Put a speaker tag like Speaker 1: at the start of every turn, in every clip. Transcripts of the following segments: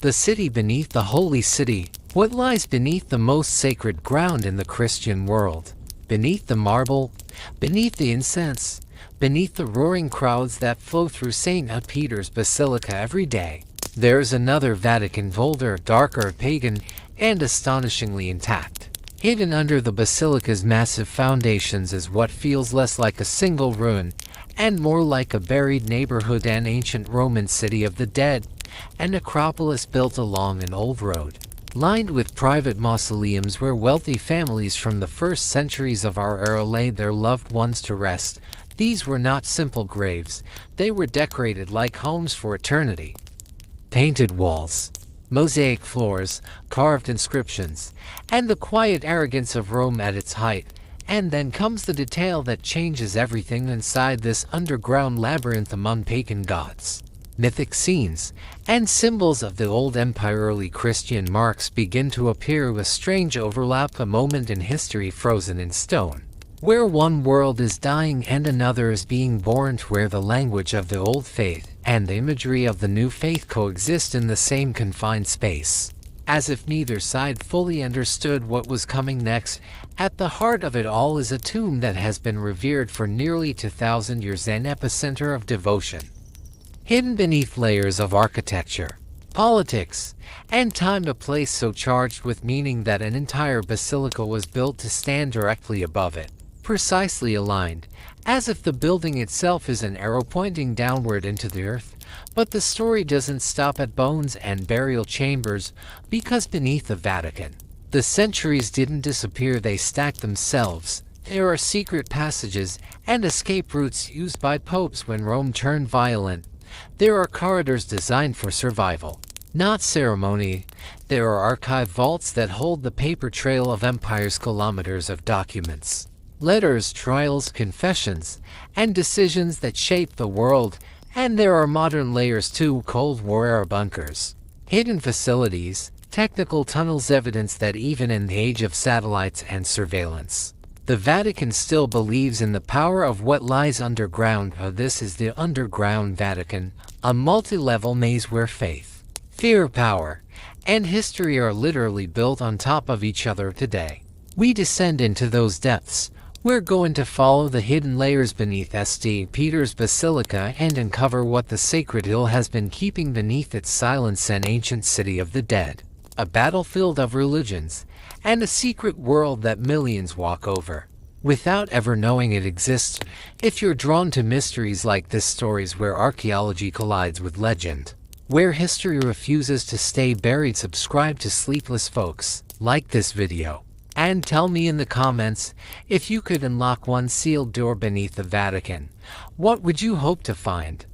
Speaker 1: The city beneath the holy city. What lies beneath the most sacred ground in the Christian world? Beneath the marble, beneath the incense, beneath the roaring crowds that flow through St. Peter's Basilica every day, there's another Vatican, older, darker, pagan, and astonishingly intact. Hidden under the Basilica's massive foundations is what feels less like a single ruin, and more like a buried neighborhood, an ancient Roman city of the dead, a necropolis built along an old road, lined with private mausoleums where wealthy families from the first centuries of our era laid their loved ones to rest. These were not simple graves, they were decorated like homes for eternity. Painted walls, mosaic floors, carved inscriptions, and the quiet arrogance of Rome at its height. And then comes the detail that changes everything inside this underground labyrinth among pagan gods. Mythic scenes and symbols of the old empire. Early Christian marks begin to appear with strange overlap, a moment in history frozen in stone, where one world is dying and another is being born, to where the language of the old faith and the imagery of the new faith coexist in the same confined space, as if neither side fully understood what was coming next. At the heart of it all is a tomb that has been revered for nearly 2,000 years, an epicenter of devotion, hidden beneath layers of architecture, politics, and time. A place so charged with meaning that an entire basilica was built to stand directly above it, precisely aligned, as if the building itself is an arrow pointing downward into the earth. But the story doesn't stop at bones and burial chambers, because beneath the Vatican, the centuries didn't disappear, they stacked themselves. There are secret passages and escape routes used by popes when Rome turned violent. There are corridors designed for survival, not ceremony. There are archive vaults that hold the paper trail of empires, kilometers of documents, letters, trials, confessions, and decisions that shape the world. And there are modern layers too, Cold War-era bunkers, hidden facilities, technical tunnels, evidence that even in the age of satellites and surveillance, the Vatican still believes in the power of what lies underground. This is the underground Vatican, a multi-level maze where faith, fear, power, and history are literally built on top of each other. Today, we descend into those depths. We're going to follow the hidden layers beneath St. Peter's Basilica and uncover what the sacred hill has been keeping beneath its silence, an ancient city of the dead, a battlefield of religions, and a secret world that millions walk over without ever knowing it exists. If you're drawn to mysteries like this, stories where archaeology collides with legend, where history refuses to stay buried, subscribe to Sleepless Folks, like this video, and tell me in the comments, if you could unlock one sealed door beneath the Vatican, what would you hope to find?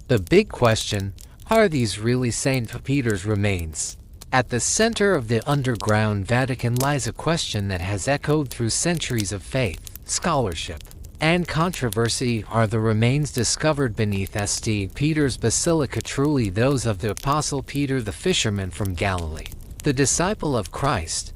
Speaker 1: The big question, are these really St. Peter's remains? At the center of the underground Vatican lies a question that has echoed through centuries of faith, scholarship, and controversy. Are the remains discovered beneath St. Peter's Basilica truly those of the Apostle Peter, the fisherman from Galilee, the disciple of Christ,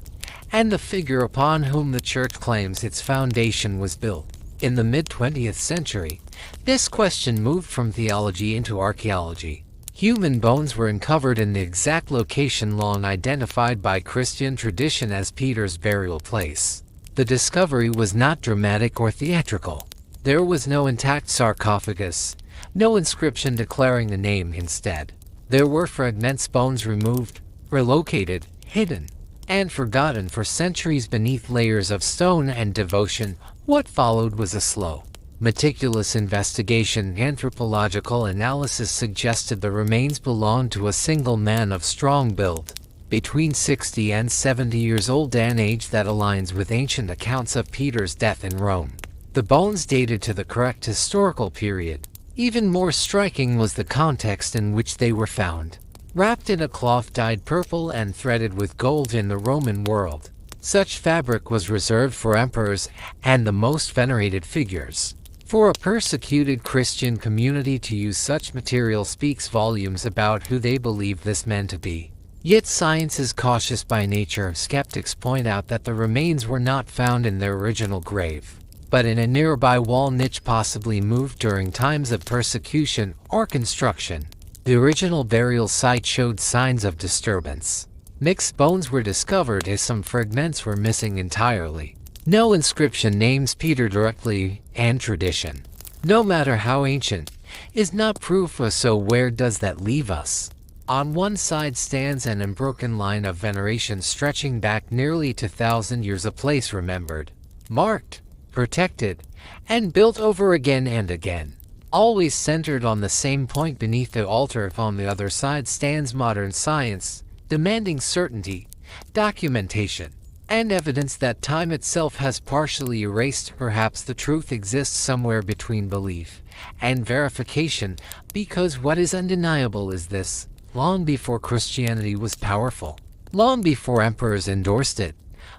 Speaker 1: and the figure upon whom the Church claims its foundation was built? In the mid-20th century, this question moved from theology into archaeology. Human bones were uncovered in the exact location long identified by Christian tradition as Peter's burial place. The discovery was not dramatic or theatrical. There was no intact sarcophagus, no inscription declaring the name. Instead, there were fragments, bones removed, relocated, hidden, and forgotten for centuries beneath layers of stone and devotion. What followed was a slow, meticulous investigation. Anthropological analysis suggested the remains belonged to a single man of strong build, between 60 and 70 years old, an age that aligns with ancient accounts of Peter's death in Rome. The bones dated to the correct historical period. Even more striking was the context in which they were found. Wrapped in a cloth dyed purple and threaded with gold. In the Roman world, such fabric was reserved for emperors and the most venerated figures. For a persecuted Christian community to use such material speaks volumes about who they believed this man to be. Yet science is cautious by nature. Skeptics point out that the remains were not found in their original grave, but in a nearby wall niche, possibly moved during times of persecution or construction. The original burial site showed signs of disturbance. Mixed bones were discovered as some fragments were missing entirely. No inscription names Peter directly, and tradition, no matter how ancient, is not proof. So where does that leave us? On one side stands an unbroken line of veneration stretching back nearly 2,000 years, a place remembered, marked, protected, and built over again and again, always centered on the same point. Beneath the altar on the other side stands modern science, demanding certainty, documentation, and evidence that time itself has partially erased. Perhaps the truth exists somewhere between belief and verification, because what is undeniable is this: long before Christianity was powerful, long before emperors endorsed it,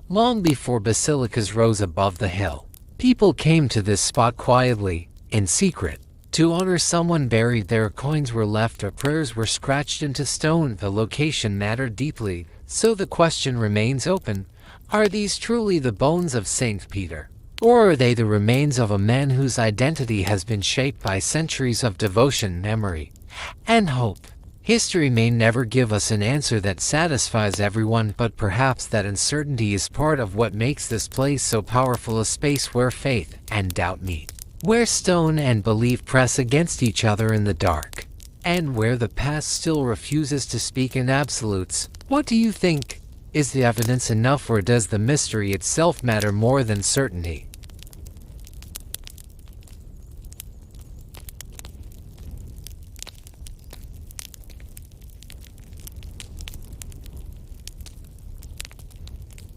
Speaker 1: long before basilicas rose above the hill, people came to this spot quietly, in secret, to honor someone buried there. Coins were left or prayers were scratched into stone. The location mattered deeply, so the question remains open: are these truly the bones of Saint Peter? Or are they the remains of a man whose identity has been shaped by centuries of devotion, memory, and hope? History may never give us an answer that satisfies everyone, but perhaps that uncertainty is part of what makes this place so powerful, a space where faith and doubt meet, where stone and belief press against each other in the dark, and where the past still refuses to speak in absolutes. What do you think? Is the evidence enough, or does the mystery itself matter more than certainty?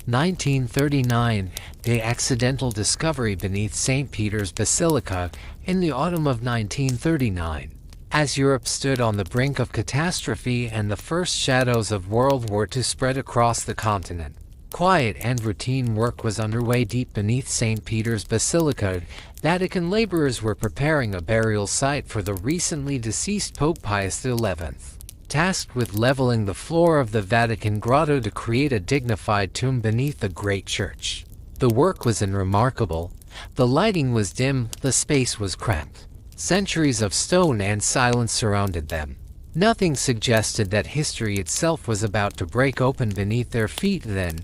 Speaker 1: (1939), the accidental discovery beneath St. Peter's Basilica in the autumn of 1939. As Europe stood on the brink of catastrophe and the first shadows of World War II spread across the continent, quiet and routine work was underway deep beneath St. Peter's Basilica. Vatican laborers were preparing a burial site for the recently deceased Pope Pius XI, tasked with leveling the floor of the Vatican Grotto to create a dignified tomb beneath the great church. The work was unremarkable. The lighting was dim, the space was cramped. Centuries of stone and silence surrounded them. Nothing suggested that history itself was about to break open beneath their feet. Then,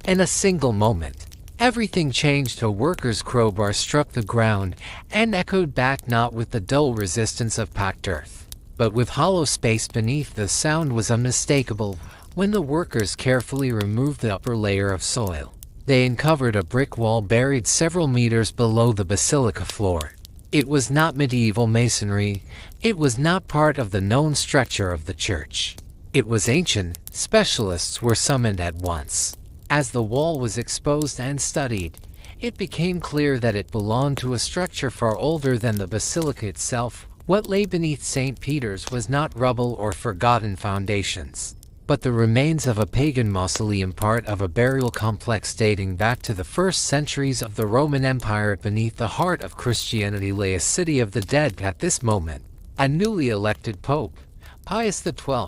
Speaker 1: in a single moment, everything changed. A worker's crowbar struck the ground and echoed back, not with the dull resistance of packed earth, but with hollow space beneath. The sound was unmistakable. When the workers carefully removed the upper layer of soil, they uncovered a brick wall buried several meters below the basilica floor. It was not medieval masonry. It was not part of the known structure of the church. It was ancient. Specialists were summoned at once. As the wall was exposed and studied, it became clear that it belonged to a structure far older than the basilica itself. What lay beneath St. Peter's was not rubble or forgotten foundations, but the remains of a pagan mausoleum, part of a burial complex dating back to the first centuries of the Roman Empire. Beneath the heart of Christianity lay a city of the dead. At this moment, a newly elected Pope, Pius XII,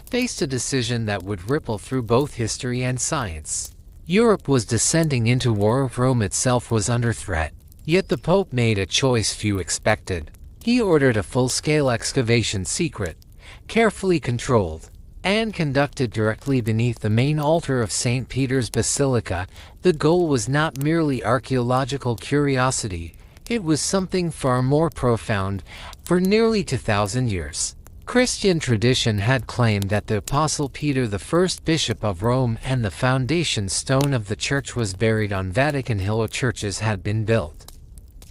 Speaker 1: faced a decision that would ripple through both history and science. Europe was descending into war. Rome itself was under threat. Yet the Pope made a choice few expected. He ordered a full-scale excavation, secret, carefully controlled, and conducted directly beneath the main altar of St. Peter's Basilica. The goal was not merely archaeological curiosity, it was something far more profound. For nearly 2,000 years, Christian tradition had claimed that the Apostle Peter, the first bishop of Rome and the foundation stone of the church, was buried on Vatican Hill. Churches had been built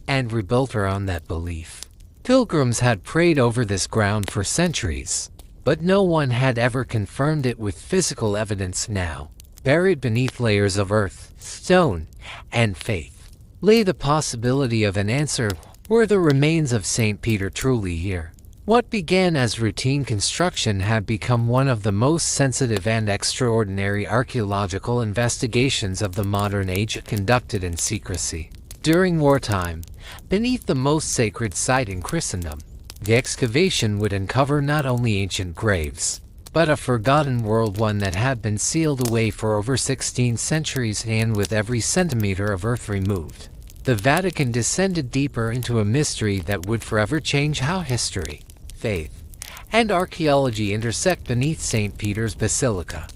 Speaker 1: and rebuilt around that belief. Pilgrims had prayed over this ground for centuries, but no one had ever confirmed it with physical evidence. Now, buried beneath layers of earth, stone, and faith, lay the possibility of an answer. Were the remains of St. Peter truly here? What began as routine construction had become one of the most sensitive and extraordinary archaeological investigations of the modern age, conducted in secrecy. During wartime, beneath the most sacred site in Christendom, the excavation would uncover not only ancient graves, but a forgotten world, one that had been sealed away for over 16 centuries, and with every centimeter of earth removed, the Vatican descended deeper into a mystery that would forever change how history, faith, and archaeology intersect beneath St. Peter's Basilica.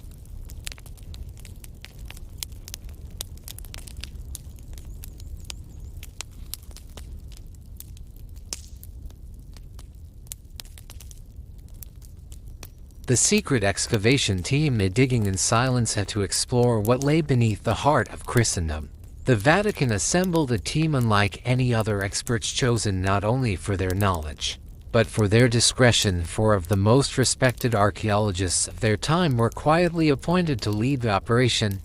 Speaker 1: The secret excavation team, digging in silence, had to explore what lay beneath the heart of Christendom. The Vatican assembled a team unlike any other, experts chosen not only for their knowledge, but for their discretion. Four of the most respected archaeologists of their time were quietly appointed to lead the operation.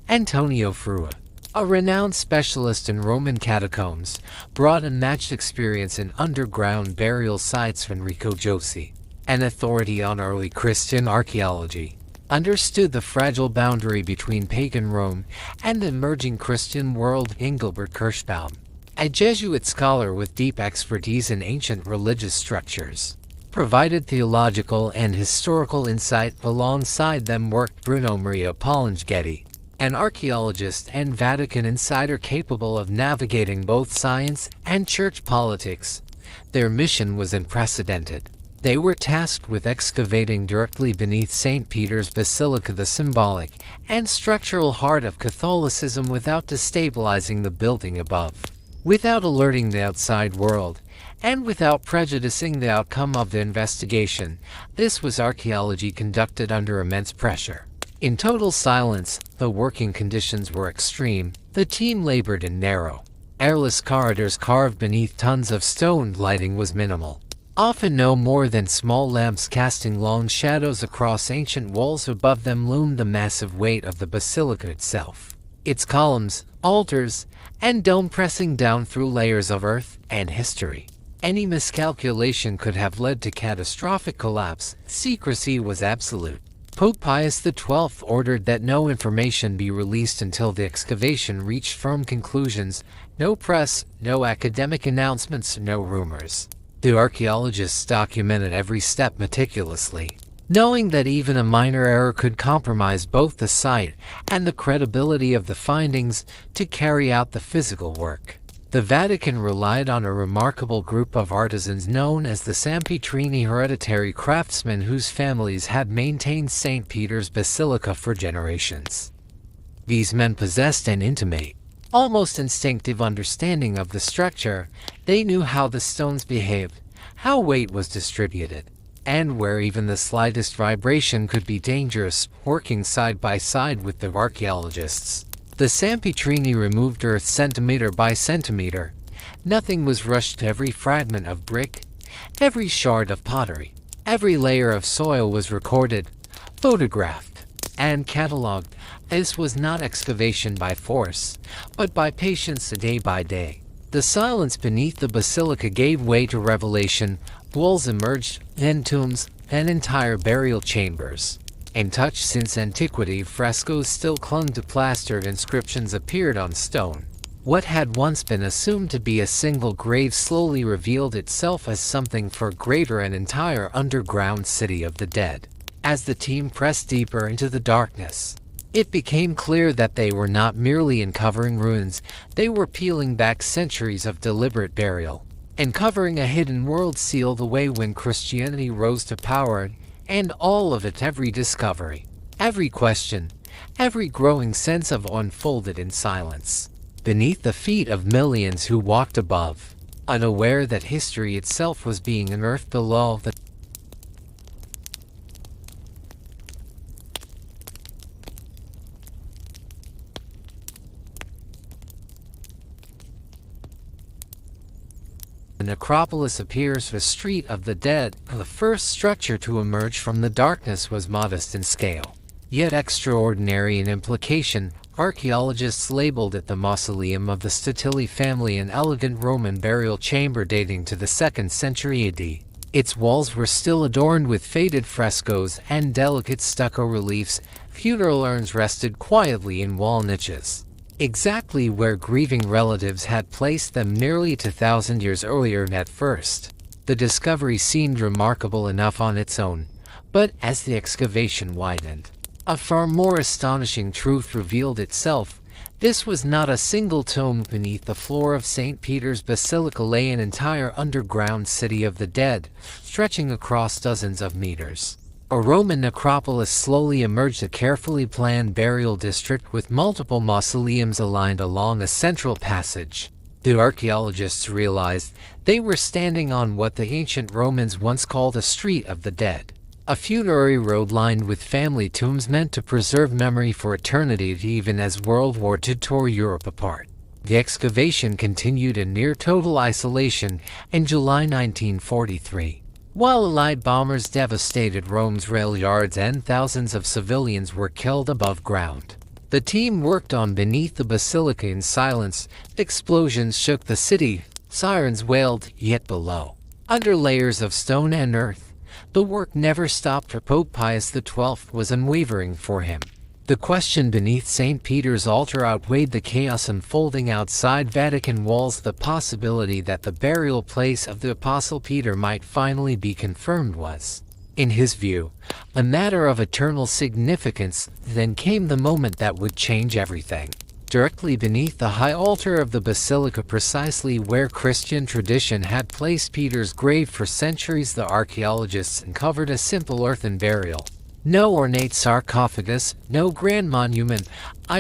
Speaker 1: Antonio Frua, a renowned specialist in Roman catacombs, brought unmatched experience in underground burial sites. Enrico Josi, an authority on early Christian archaeology, understood the fragile boundary between pagan Rome and the emerging Christian world. Engelbert Kirschbaum, a Jesuit scholar with deep expertise in ancient religious structures, provided theological and historical insight. Alongside them worked Bruno Maria Polenghetti, an archaeologist and Vatican insider capable of navigating both science and church politics. Their mission was unprecedented. They were tasked with excavating directly beneath St. Peter's Basilica, the symbolic and structural heart of Catholicism, without destabilizing the building above, without alerting the outside world, and without prejudicing the outcome of the investigation. This was archaeology conducted under immense pressure. In total silence, the working conditions were extreme. The team labored in narrow, airless corridors carved beneath tons of stone. Lighting was minimal, often no more than small lamps casting long shadows across ancient walls. Above them loomed the massive weight of the basilica itself, its columns, altars, and dome pressing down through layers of earth and history. Any miscalculation could have led to catastrophic collapse. Secrecy was absolute. Pope Pius XII ordered that no information be released until the excavation reached firm conclusions. No press, no academic announcements, no rumors. The archaeologists documented every step meticulously, knowing that even a minor error could compromise both the site and the credibility of the findings. To carry out the physical work, the Vatican relied on a remarkable group of artisans known as the Sempitrini, hereditary craftsmen whose families had maintained St. Peter's Basilica for generations. These men possessed an intimate, almost instinctive understanding of the structure. They knew how the stones behaved, how weight was distributed, and where even the slightest vibration could be dangerous. Working side by side with the archaeologists, the Sempitrini removed earth centimeter by centimeter. Nothing was rushed. Every fragment of brick, every shard of pottery, every layer of soil was recorded, photographed, and catalogued. This was not excavation by force, but by patience. Day by day, the silence beneath the basilica gave way to revelation. Walls emerged, then tombs, then entire burial chambers. Untouched since antiquity, frescoes still clung to plaster. Inscriptions appeared on stone. What had once been assumed to be a single grave slowly revealed itself as something far greater, an entire underground city of the dead. As the team pressed deeper into the darkness, it became clear that they were not merely uncovering ruins, they were peeling back centuries of deliberate burial, uncovering a hidden world sealed away when Christianity rose to power. And all of it, every discovery, every question, every growing sense of awe unfolded in silence, beneath the feet of millions who walked above, unaware that history itself was being unearthed below. The Necropolis appears the street of the dead. The first structure to emerge from the darkness was modest in scale, yet extraordinary in implication. Archaeologists labeled it the mausoleum of the Statili family, an elegant Roman burial chamber dating to the 2nd century AD. Its walls were still adorned with faded frescoes and delicate stucco reliefs. Funeral urns rested quietly in wall niches, exactly where grieving relatives had placed them nearly 2,000 years earlier. At first, the discovery seemed remarkable enough on its own, But as the excavation widened, a far more astonishing truth revealed itself. This was not a single tomb. Beneath the floor of St. Peter's Basilica lay an entire underground city of the dead, stretching across dozens of meters. A Roman necropolis slowly emerged, a carefully planned burial district with multiple mausoleums aligned along a central passage. The archaeologists realized they were standing on what the ancient Romans once called a street of the dead. A funerary road lined with family tombs meant to preserve memory for eternity even as World War II tore Europe apart. The excavation continued in near total isolation in July 1943. While Allied bombers devastated Rome's rail yards and thousands of civilians were killed above ground, the team worked on beneath the basilica in silence. Explosions shook the city, sirens wailed, yet below, under layers of stone and earth, the work never stopped. For Pope Pius XII was unwavering for him. The question beneath St. Peter's altar outweighed the chaos unfolding outside Vatican walls. The possibility that the burial place of the Apostle Peter might finally be confirmed was, in his view, a matter of eternal significance. Then came the moment that would change everything. Directly beneath the high altar of the basilica, precisely where Christian tradition had placed Peter's grave for centuries, the archaeologists uncovered a simple earthen burial. No ornate sarcophagus, no grand monument,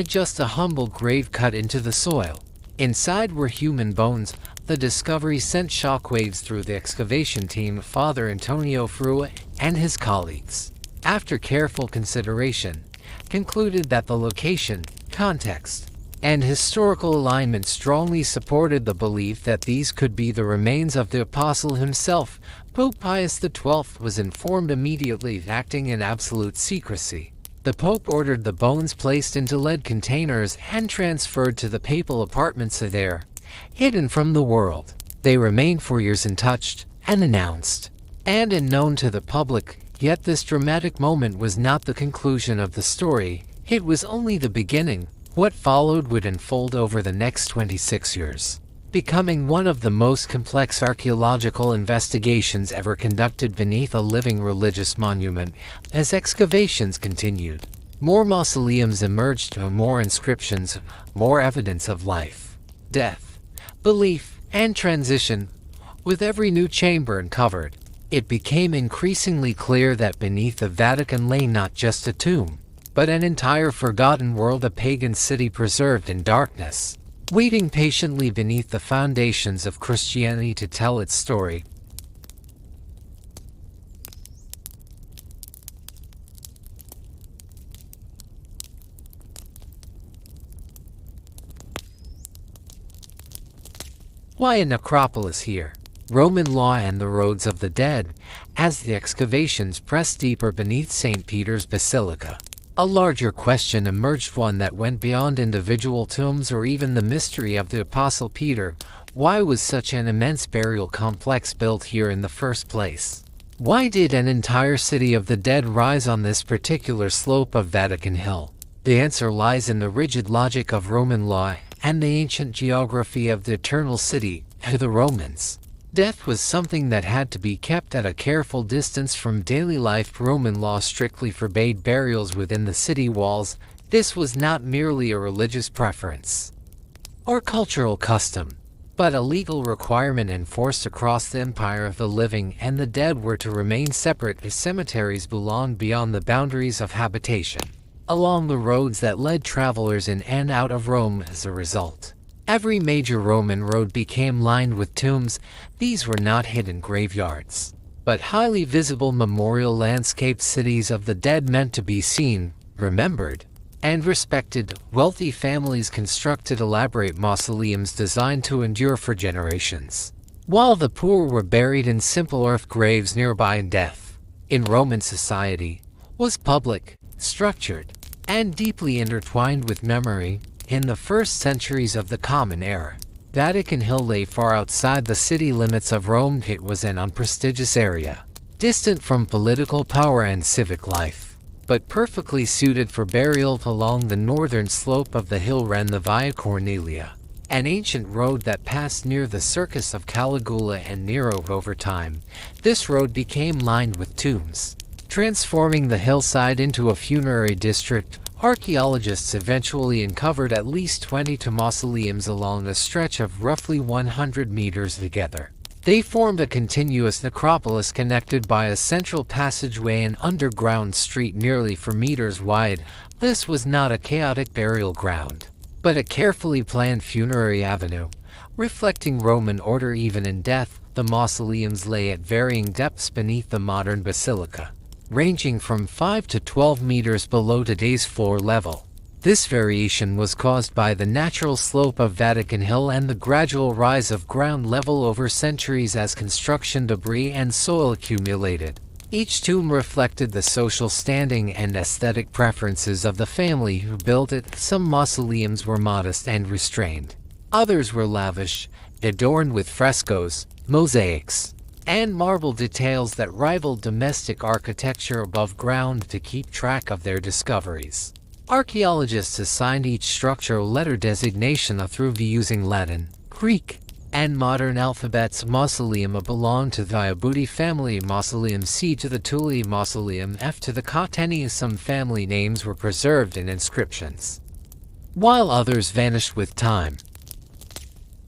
Speaker 1: just a humble grave cut into the soil. Inside were human bones. The discovery sent shockwaves through the excavation team. Father Antonio Frua and his colleagues, after careful consideration, concluded that the location, context, and historical alignment strongly supported the belief that these could be the remains of the apostle himself. Pope Pius XII was informed immediately, acting in absolute secrecy. The Pope ordered the bones placed into lead containers and transferred to the papal apartments there, hidden from the world. They remained for years untouched, unannounced, and unknown to the public. Yet this dramatic moment was not the conclusion of the story. It was only the beginning. What followed would unfold over the next 26 years, becoming one of the most complex archaeological investigations ever conducted beneath a living religious monument. As excavations continued, more mausoleums emerged, more inscriptions, more evidence of life, death, belief, and transition. With every new chamber uncovered, it became increasingly clear that beneath the Vatican lay not just a tomb, but an entire forgotten world, a pagan city preserved in darkness, waiting patiently beneath the foundations of Christianity to tell its story. Why a necropolis here? Roman law and the roads of the dead. As the excavations pressed deeper beneath St. Peter's Basilica, a larger question emerged, one that went beyond individual tombs or even the mystery of the Apostle Peter. Why was such an immense burial complex built here in the first place? Why did an entire city of the dead rise on this particular slope of Vatican Hill? The answer lies in the rigid logic of Roman law and the ancient geography of the eternal city. To the Romans, death was something that had to be kept at a careful distance from daily life. Roman law strictly forbade burials within the city walls. This was not merely a religious preference or cultural custom, but a legal requirement enforced across the empire. Of the living and the dead were to remain separate. The cemeteries belonged beyond the boundaries of habitation, along the roads that led travelers in and out of Rome. As a result, every major Roman road became lined with tombs. These were not hidden graveyards, but highly visible memorial landscapes, cities of the dead meant to be seen, remembered, and respected. Wealthy families constructed elaborate mausoleums designed to endure for generations, while the poor were buried in simple earth graves nearby. Death in Roman society was public, structured, and deeply intertwined with memory. In the first centuries of the Common Era, Vatican Hill lay far outside the city limits of Rome. It was an unprestigious area, distant from political power and civic life, but perfectly suited for burial. Along the northern slope of the hill ran the Via Cornelia, an ancient road that passed near the Circus of Caligula and Nero. Over time, this road became lined with tombs, Transforming the hillside into a funerary district, archaeologists eventually uncovered at least 22 mausoleums along a stretch of roughly 100 meters together. They formed a continuous necropolis connected by a central passageway and underground street nearly 4 meters wide. This was not a chaotic burial ground, but a carefully planned funerary avenue, reflecting Roman order even in death. The mausoleums lay at varying depths beneath the modern basilica, ranging from 5 to 12 meters below today's floor level. This variation was caused by the natural slope of Vatican Hill and the gradual rise of ground level over centuries as construction debris and soil accumulated. Each tomb reflected the social standing and aesthetic preferences of the family who built it. Some mausoleums were modest and restrained. Others were lavish, adorned with frescoes, mosaics, and marble details that rivaled domestic architecture above ground to keep track of their discoveries. Archaeologists assigned each structure a letter designation through using Latin, Greek, and modern alphabets. Mausoleum A belonged to the Guarducci family, Mausoleum C to the Tulli, Mausoleum F to the Cotteni. Some family names were preserved in inscriptions, while others vanished with time.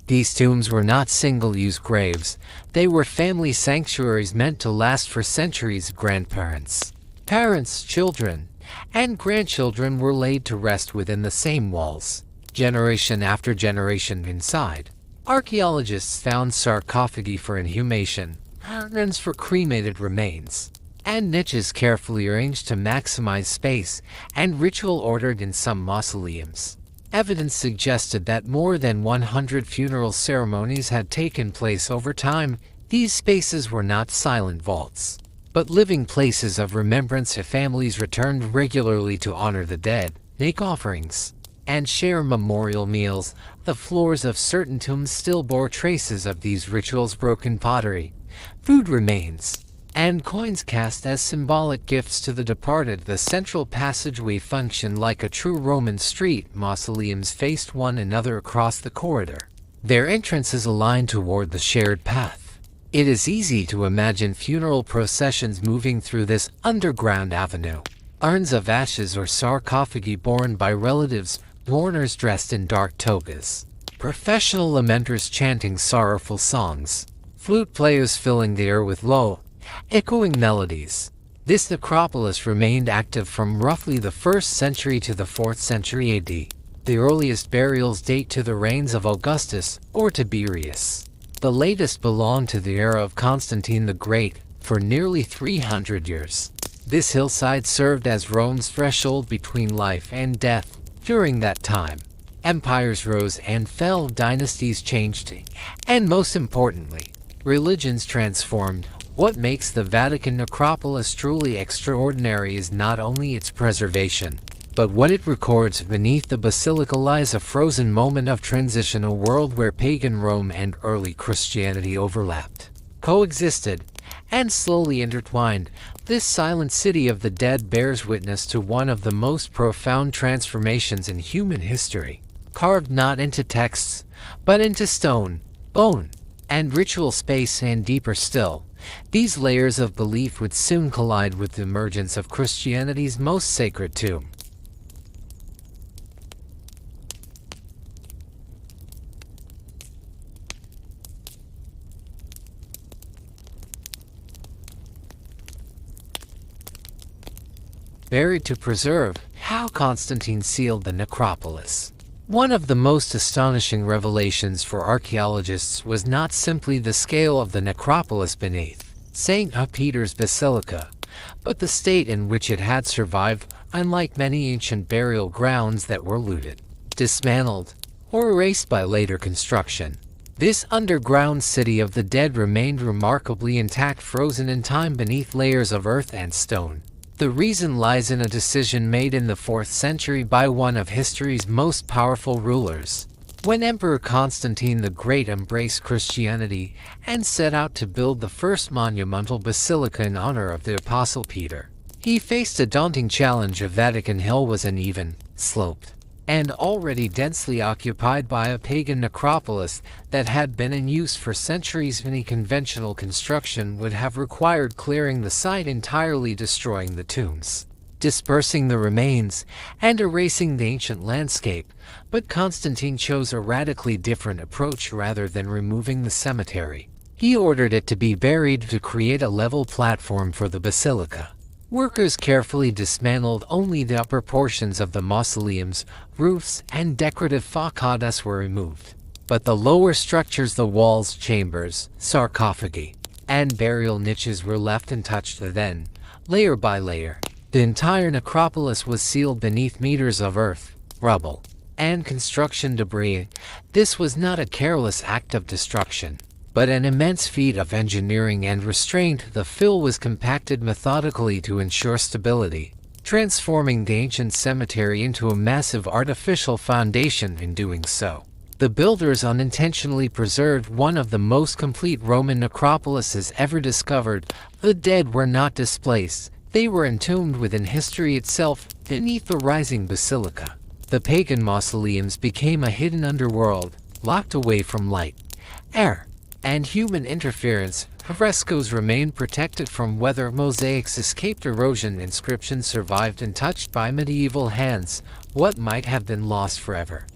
Speaker 1: These tombs were not single-use graves. They were family sanctuaries meant to last for centuries. Grandparents, parents, children, and grandchildren were laid to rest within the same walls, generation after generation. Inside, archaeologists found sarcophagi for inhumation, urns for cremated remains, and niches carefully arranged to maximize space and ritual ordered in some mausoleums. Evidence suggested that more than 100 funeral ceremonies had taken place over time. These spaces were not silent vaults, but living places of remembrance. Families returned regularly to honor the dead, make offerings, and share memorial meals. The floors of certain tombs still bore traces of these rituals: broken pottery, food remains, and coins cast as symbolic gifts to the departed. The central passageway functioned like a true Roman street. Mausoleums faced one another across the corridor, their entrances aligned toward the shared path. It is easy to imagine funeral processions moving through this underground avenue. Urns of ashes or sarcophagi borne by relatives, mourners dressed in dark togas, professional lamenters chanting sorrowful songs, flute players filling the air with low, echoing melodies. This necropolis remained active from roughly the 1st century to the 4th century AD. The earliest burials date to the reigns of Augustus or Tiberius. The latest belonged to the era of Constantine the Great, for nearly 300 years. This hillside served as Rome's threshold between life and death. During that time, empires rose and fell, dynasties changed, and most importantly, religions transformed. What makes the Vatican necropolis truly extraordinary is not only its preservation, but what it records. Beneath the basilica lies a frozen moment of transition, a world where pagan Rome and early Christianity overlapped, coexisted, and slowly intertwined. This silent city of the dead bears witness to one of the most profound transformations in human history, carved not into texts, but into stone, bone, and ritual space. And deeper still, these layers of belief would soon collide with the emergence of Christianity's most sacred tomb. Buried to preserve. How Constantine sealed the necropolis. One of the most astonishing revelations for archaeologists was not simply the scale of the necropolis beneath St. Peter's Basilica, but the state in which it had survived. Unlike many ancient burial grounds that were looted, dismantled, or erased by later construction, this underground city of the dead remained remarkably intact, frozen in time beneath layers of earth and stone. The reason lies in a decision made in the 4th century by one of history's most powerful rulers. When Emperor Constantine the Great embraced Christianity and set out to build the first monumental basilica in honor of the Apostle Peter, he faced a daunting challenge. Vatican Hill was uneven, sloped, and already densely occupied by a pagan necropolis that had been in use for centuries. Any conventional construction would have required clearing the site entirely, destroying the tombs, dispersing the remains, and erasing the ancient landscape, but Constantine chose a radically different approach. Rather than removing the cemetery, he ordered it to be buried to create a level platform for the basilica. Workers carefully dismantled only the upper portions of the mausoleums, roofs, and decorative facades were removed. But the lower structures, the walls, chambers, sarcophagi, and burial niches were left untouched. Then, layer by layer, the entire necropolis was sealed beneath meters of earth, rubble, and construction debris. This was not a careless act of destruction, but an immense feat of engineering and restraint. The fill was compacted methodically to ensure stability, transforming the ancient cemetery into a massive artificial foundation. In doing so, the builders unintentionally preserved one of the most complete Roman necropolises ever discovered. The dead were not displaced, they were entombed within history itself, beneath the rising basilica. The pagan mausoleums became a hidden underworld, locked away from light, air, and human interference. Frescoes remained protected from weather, mosaics escaped erosion, inscriptions survived untouched by medieval hands. What might have been lost forever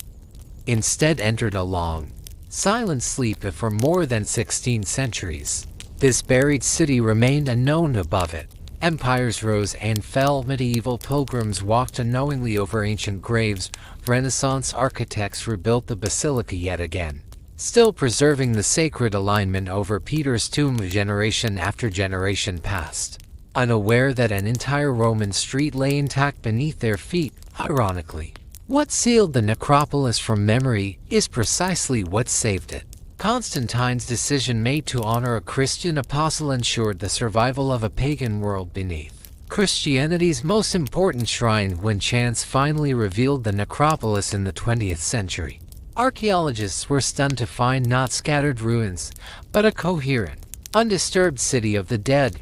Speaker 1: instead entered a long, silent sleep for more than 16 centuries. This buried city remained unknown above it. Empires rose and fell, medieval pilgrims walked unknowingly over ancient graves, Renaissance architects rebuilt the basilica yet again, still preserving the sacred alignment over Peter's tomb. Generation after generation passed, unaware that an entire Roman street lay intact beneath their feet. Ironically, what sealed the necropolis from memory is precisely what saved it. Constantine's decision made to honor a Christian apostle ensured the survival of a pagan world beneath Christianity's most important shrine. When chance finally revealed the necropolis in the 20th century, archaeologists were stunned to find not scattered ruins, but a coherent, undisturbed city of the dead.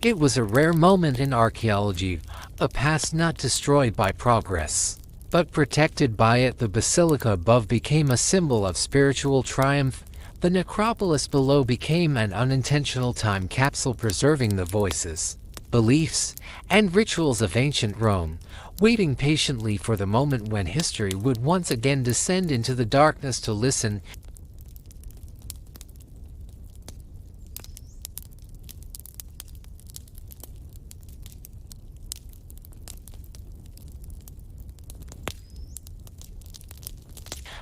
Speaker 1: It was a rare moment in archaeology, a past not destroyed by progress, but protected by it. The basilica above became a symbol of spiritual triumph. The necropolis below became an unintentional time capsule, preserving the voices, beliefs, and rituals of ancient Rome, waiting patiently for the moment when history would once again descend into the darkness to listen.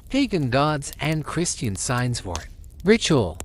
Speaker 1: Pagan gods and Christian signs for it. Ritual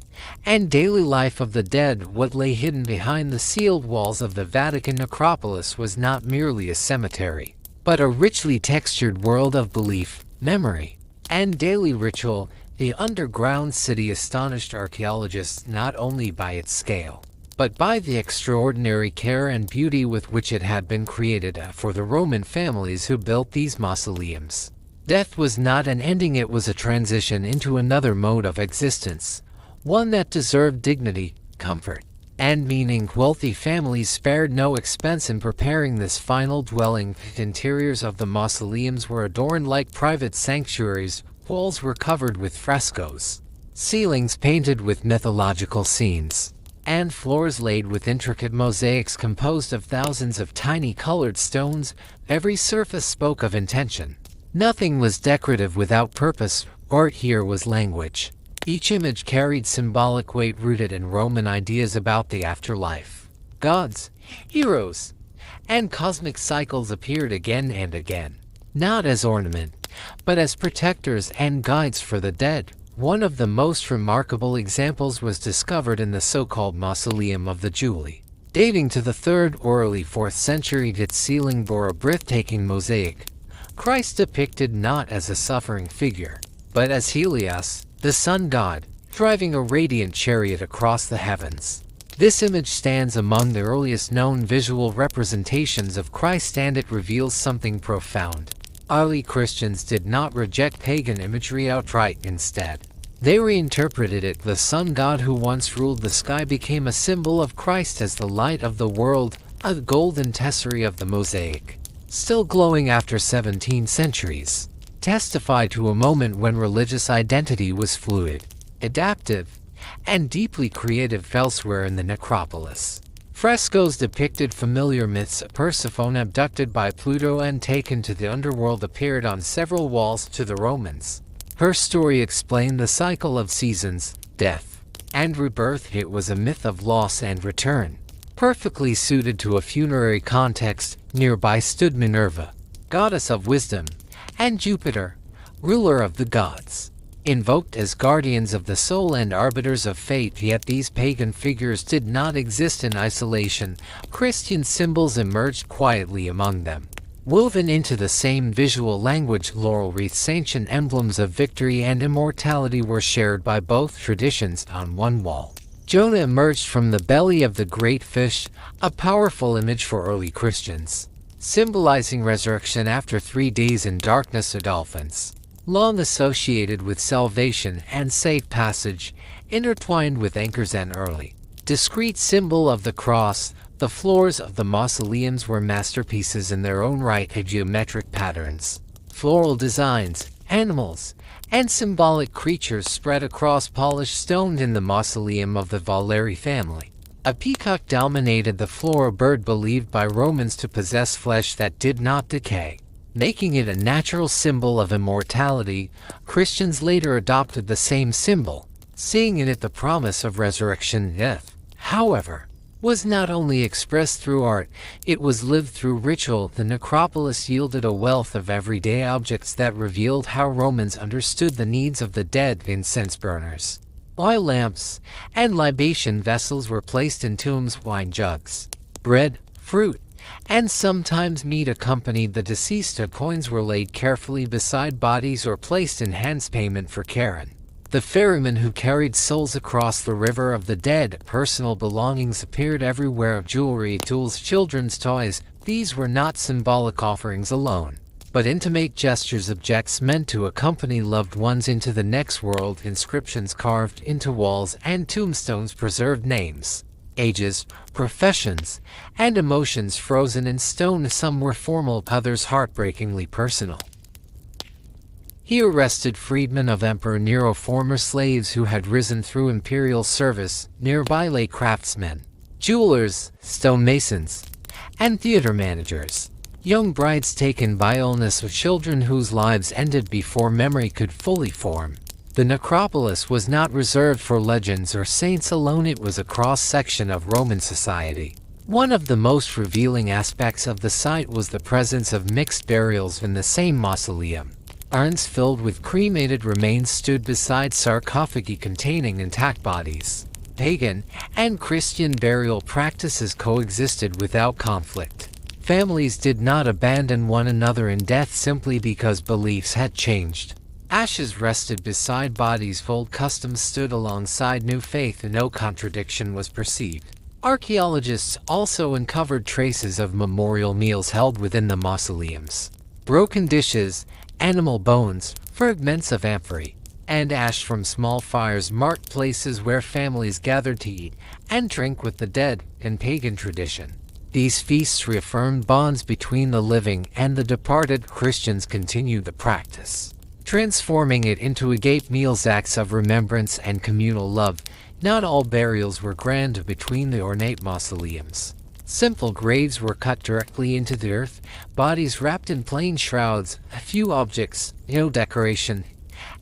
Speaker 1: and daily life of the dead. What lay hidden behind the sealed walls of the Vatican necropolis was not merely a cemetery, but a richly textured world of belief, memory, and daily ritual. The underground city astonished archaeologists not only by its scale, but by the extraordinary care and beauty with which it had been created for the Roman families who built these mausoleums. Death was not an ending, it was a transition into another mode of existence, one that deserved dignity, comfort, and meaning. Wealthy families spared no expense in preparing this final dwelling. The interiors of the mausoleums were adorned like private sanctuaries. Walls were covered with frescoes, ceilings painted with mythological scenes, and floors laid with intricate mosaics composed of thousands of tiny colored stones. Every surface spoke of intention. Nothing was decorative without purpose. Art here was language. Each image carried symbolic weight rooted in Roman ideas about the afterlife. Gods, heroes, and cosmic cycles appeared again and again, not as ornament, but as protectors and guides for the dead. One of the most remarkable examples was discovered in the so-called Mausoleum of the Julii, dating to the 3rd or early 4th century. Its ceiling bore a breathtaking mosaic, Christ depicted not as a suffering figure, but as Helios, the sun god, driving a radiant chariot across the heavens. This image stands among the earliest known visual representations of Christ, and it reveals something profound. Early Christians did not reject pagan imagery outright. Instead, they reinterpreted it. The sun god who once ruled the sky became a symbol of Christ as the light of the world, a golden tesserae of the mosaic, still glowing after 17 centuries. testify to a moment when religious identity was fluid, adaptive, and deeply creative elsewhere in the necropolis. Frescoes depicted familiar myths. Persephone abducted by Pluto and taken to the underworld appeared on several walls. To the Romans, her story explained the cycle of seasons, death, and rebirth. It was a myth of loss and return, perfectly suited to a funerary context. Nearby stood Minerva, goddess of wisdom, and Jupiter, ruler of the gods, invoked as guardians of the soul and arbiters of fate. Yet these pagan figures did not exist in isolation. Christian symbols emerged quietly among them, woven into the same visual language. Laurel wreaths, ancient emblems of victory and immortality, were shared by both traditions. On one wall, Jonah emerged from the belly of the great fish, a powerful image for early Christians, symbolizing resurrection after 3 days in darkness. Dolphins, long associated with salvation and safe passage, intertwined with anchors. An early, discrete symbol of the cross. The floors of the mausoleums were masterpieces in their own right. Geometric patterns, floral designs, animals, and symbolic creatures spread across polished stone. In the mausoleum of the Valeri family, a peacock dominated the floor, a bird believed by Romans to possess flesh that did not decay, making it a natural symbol of immortality. Christians later adopted the same symbol, seeing in it the promise of resurrection. Death, however, was not only expressed through art, it was lived through ritual. The necropolis yielded a wealth of everyday objects that revealed how Romans understood the needs of the dead. Incense burners, oil lamps, and libation vessels were placed in tombs. Wine jugs, bread, fruit, and sometimes meat accompanied the deceased. Coins were laid carefully beside bodies or placed in hands. Payment for Charon, the ferryman who carried souls across the river of the dead. Personal belongings appeared everywhere: jewelry, tools, children's toys. These were not symbolic offerings alone, but intimate gestures, objects meant to accompany loved ones into the next world. Inscriptions carved into walls and tombstones preserved names, ages, professions, and emotions frozen in stone. Some were formal, others heartbreakingly personal. He arrested freedmen of Emperor Nero, former slaves who had risen through imperial service. Nearby lay craftsmen, jewelers, stonemasons, and theater managers. Young brides taken by illness, or children whose lives ended before memory could fully form. The necropolis was not reserved for legends or saints alone. It was a cross-section of Roman society. One of the most revealing aspects of the site was the presence of mixed burials in the same mausoleum. Urns filled with cremated remains stood beside sarcophagi containing intact bodies. Pagan and Christian burial practices coexisted without conflict. Families did not abandon one another in death simply because beliefs had changed. Ashes rested beside bodies. Old customs stood alongside new faith, and no contradiction was perceived. Archaeologists also uncovered traces of memorial meals held within the mausoleums. Broken dishes, animal bones, fragments of amphorae, and ash from small fires marked places where families gathered to eat and drink with the dead. In pagan tradition, these feasts reaffirmed bonds between the living and the departed. Christians continued the practice, transforming it into agape meals, acts of remembrance and communal love. Not all burials were grand. Between the ornate mausoleums, simple graves were cut directly into the earth, bodies wrapped in plain shrouds, a few objects, no decoration.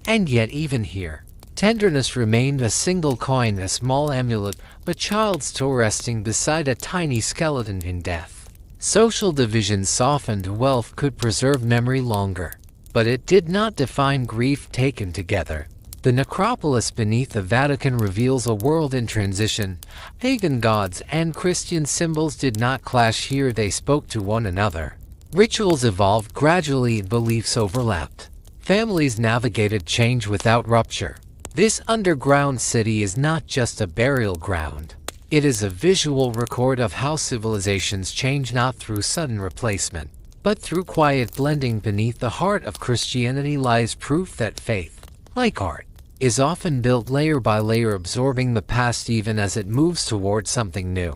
Speaker 1: And yet even here, tenderness remained. A single coin, a small amulet, a child's toe resting beside a tiny skeleton. In death, social division softened. Wealth could preserve memory longer, but it did not define grief. Taken together, the necropolis beneath the Vatican reveals a world in transition. Pagan gods and Christian symbols did not clash here. They spoke to one another. Rituals evolved gradually, beliefs overlapped. Families navigated change without rupture. This underground city is not just a burial ground. It is a visual record of how civilizations change, not through sudden replacement, but through quiet blending. Beneath the heart of Christianity lies proof that faith, like art, is often built layer by layer, absorbing the past even as it moves toward something new.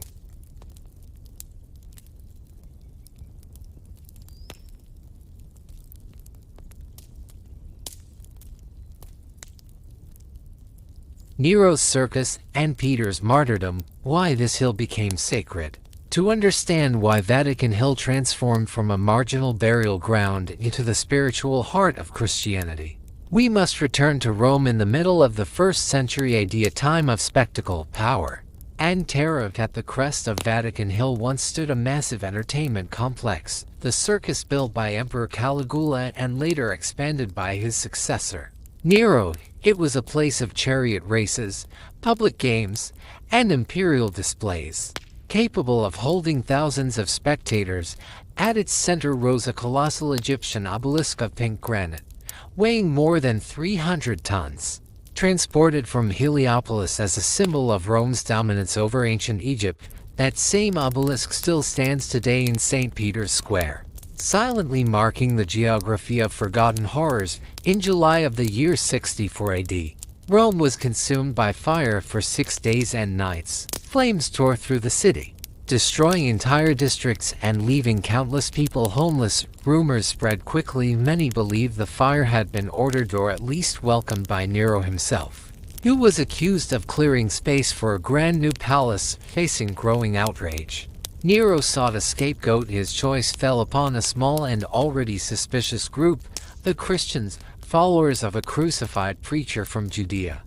Speaker 1: Nero's Circus, and Peter's martyrdom, why this hill became sacred. To understand why Vatican Hill transformed from a marginal burial ground into the spiritual heart of Christianity, we must return to Rome in the middle of the 1st century AD, a time of spectacle, power, and terror. At the crest of Vatican Hill once stood a massive entertainment complex, the Circus, built by Emperor Caligula and later expanded by his successor, Nero. It was a place of chariot races, public games, and imperial displays, capable of holding thousands of spectators. At its center rose a colossal Egyptian obelisk of pink granite, weighing more than 300 tons. Transported from Heliopolis as a symbol of Rome's dominance over ancient Egypt, that same obelisk still stands today in St. Peter's Square, silently marking the geography of forgotten horrors. In July of the year 64 AD, Rome was consumed by fire for 6 days and nights. Flames tore through the city, destroying entire districts and leaving countless people homeless. Rumors spread quickly. Many believed the fire had been ordered or at least welcomed by Nero himself, who was accused of clearing space for a brand new palace. Facing growing outrage, Nero sought a scapegoat. His choice fell upon a small and already suspicious group, the Christians, followers of a crucified preacher from Judea.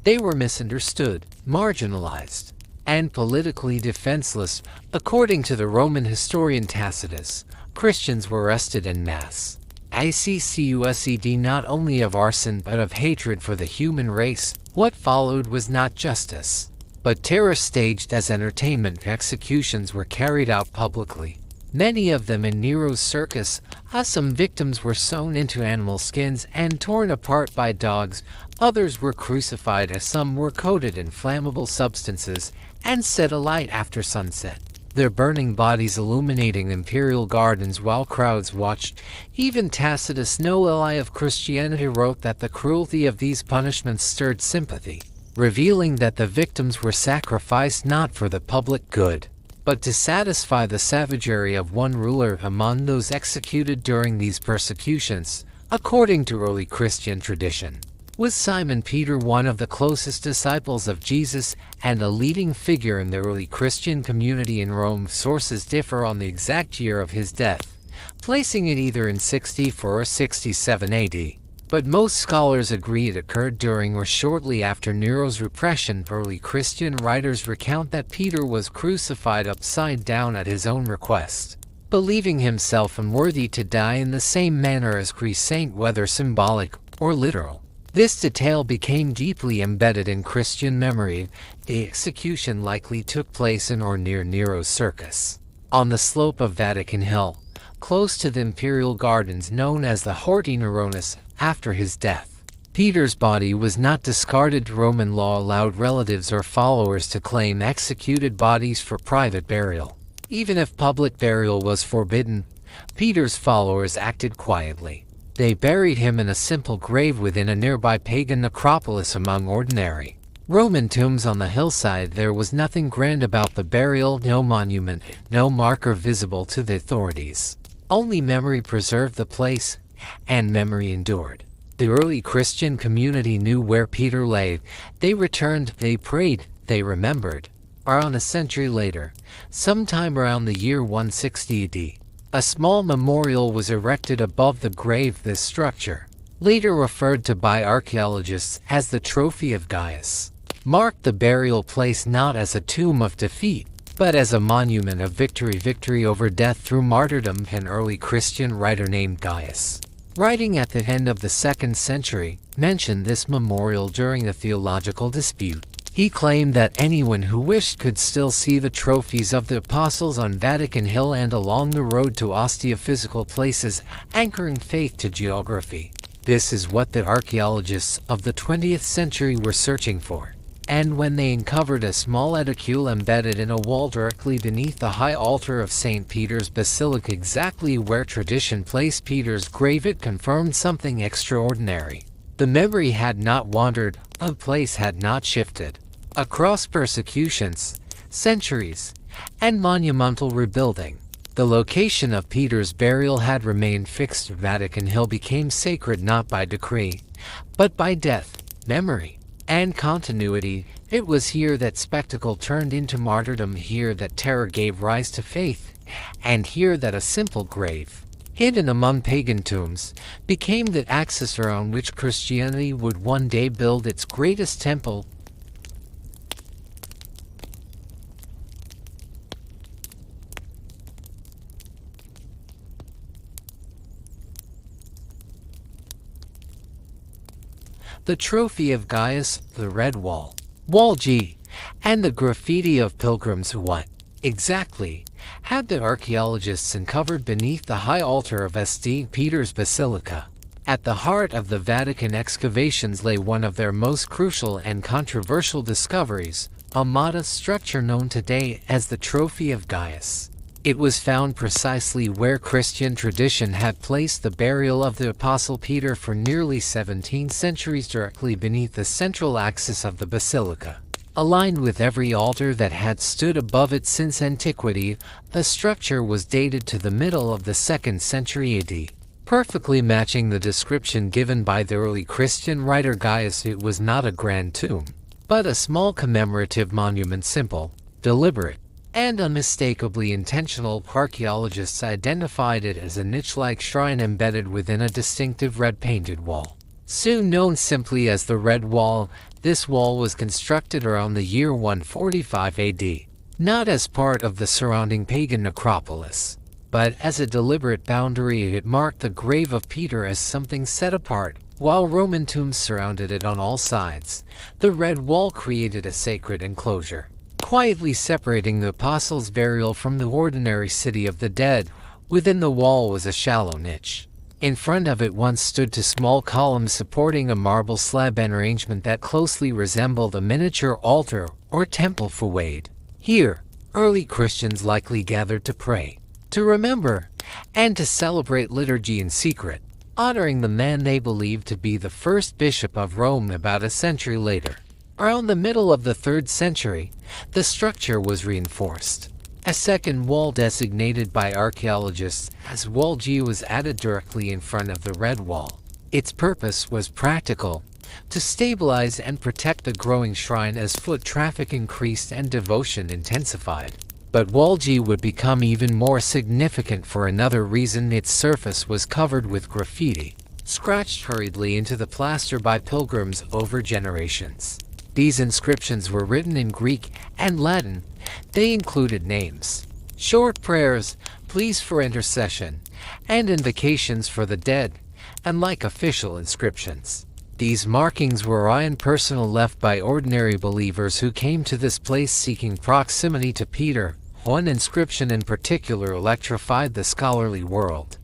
Speaker 1: They were misunderstood, marginalized, and politically defenseless. According to the Roman historian Tacitus, Christians were arrested en masse, accused not only of arson but of hatred for the human race. What followed was not justice, but terror staged as entertainment. Executions were carried out publicly, many of them in Nero's Circus. Some victims were sewn into animal skins and torn apart by dogs. Others were crucified, as some were coated in flammable substances and set alight after sunset, their burning bodies illuminating imperial gardens while crowds watched. Even Tacitus, no ally of Christianity, wrote that the cruelty of these punishments stirred sympathy, revealing that the victims were sacrificed not for the public good, but to satisfy the savagery of one ruler. Among those executed during these persecutions, according to early Christian tradition, was Simon Peter, one of the closest disciples of Jesus and a leading figure in the early Christian community in Rome. Sources differ on the exact year of his death, placing it either in 64 or 67 AD, but most scholars agree it occurred during or shortly after Nero's repression. Early Christian writers recount that Peter was crucified upside down at his own request, believing himself unworthy to die in the same manner as Christ's saint, whether symbolic or literal. This detail became deeply embedded in Christian memory. The execution likely took place in or near Nero's Circus, on the slope of Vatican Hill, close to the imperial gardens known as the Horti Neronis. After his death, Peter's body was not discarded. Roman law allowed relatives or followers to claim executed bodies for private burial. Even if public burial was forbidden, Peter's followers acted quietly. They buried him in a simple grave within a nearby pagan necropolis among ordinary Roman tombs on the hillside. There was nothing grand about the burial, no monument, no marker visible to the authorities. Only memory preserved the place, and memory endured. The early Christian community knew where Peter lay. They returned, they prayed, they remembered. Around a century later, sometime around the year 160 AD, a small memorial was erected above the grave. This structure, later referred to by archaeologists as the Trophy of Gaius, marked the burial place not as a tomb of defeat, but as a monument of victory over death through martyrdom. An early Christian writer named Gaius, writing at the end of the 2nd century, mentioned this memorial during a theological dispute. He claimed that anyone who wished could still see the trophies of the apostles on Vatican Hill and along the road to Ostia, physical places anchoring faith to geography. This is what the archaeologists of the 20th century were searching for. And when they uncovered a small edicule embedded in a wall directly beneath the high altar of St. Peter's Basilica, exactly where tradition placed Peter's grave, it confirmed something extraordinary. The memory had not wandered, the place had not shifted. Across persecutions, centuries, and monumental rebuilding, the location of Peter's burial had remained fixed. Vatican Hill became sacred not by decree, but by death, memory, and continuity. It was here that spectacle turned into martyrdom, here that terror gave rise to faith, and here that a simple grave, hidden among pagan tombs, became the axis around which Christianity would one day build its greatest temple. The trophy of Gaius, the red wall, Wall G, and the graffiti of Pilgrims. What, exactly, had the archaeologists uncovered beneath the high altar of St. Peter's Basilica? At the heart of the Vatican excavations lay one of their most crucial and controversial discoveries, a modest structure known today as the Trophy of Gaius. It was found precisely where Christian tradition had placed the burial of the Apostle Peter for nearly 17 centuries, directly beneath the central axis of the basilica. Aligned with every altar that had stood above it since antiquity, the structure was dated to the middle of the 2nd century AD. Perfectly matching the description given by the early Christian writer Gaius, it was not a grand tomb, but a small commemorative monument, simple, deliberate, and unmistakably intentional. Archaeologists identified it as a niche-like shrine embedded within a distinctive red-painted wall. Soon known simply as the Red Wall, this wall was constructed around the year 145 AD, not as part of the surrounding pagan necropolis, but as a deliberate boundary. It marked the grave of Peter as something set apart. While Roman tombs surrounded it on all sides, the Red Wall created a sacred enclosure, quietly separating the apostle's burial from the ordinary city of the dead. Within the wall was a shallow niche. In front of it once stood two small columns supporting a marble slab, an arrangement that closely resembled a miniature altar or temple for Wade. Here, early Christians likely gathered to pray, to remember, and to celebrate liturgy in secret, honoring the man they believed to be the first bishop of Rome. About a century later, around the middle of the 3rd century, the structure was reinforced. A second wall, designated by archaeologists as Wall G, was added directly in front of the Red Wall. Its purpose was practical: to stabilize and protect the growing shrine as foot traffic increased and devotion intensified. But Wall G would become even more significant for another reason. Its surface was covered with graffiti, scratched hurriedly into the plaster by pilgrims over generations. These inscriptions were written in Greek and Latin. They included names, short prayers, pleas for intercession, and invocations for the dead. Unlike official inscriptions, these markings were raw and personal, left by ordinary believers who came to this place seeking proximity to Peter. One inscription in particular electrified the scholarly world.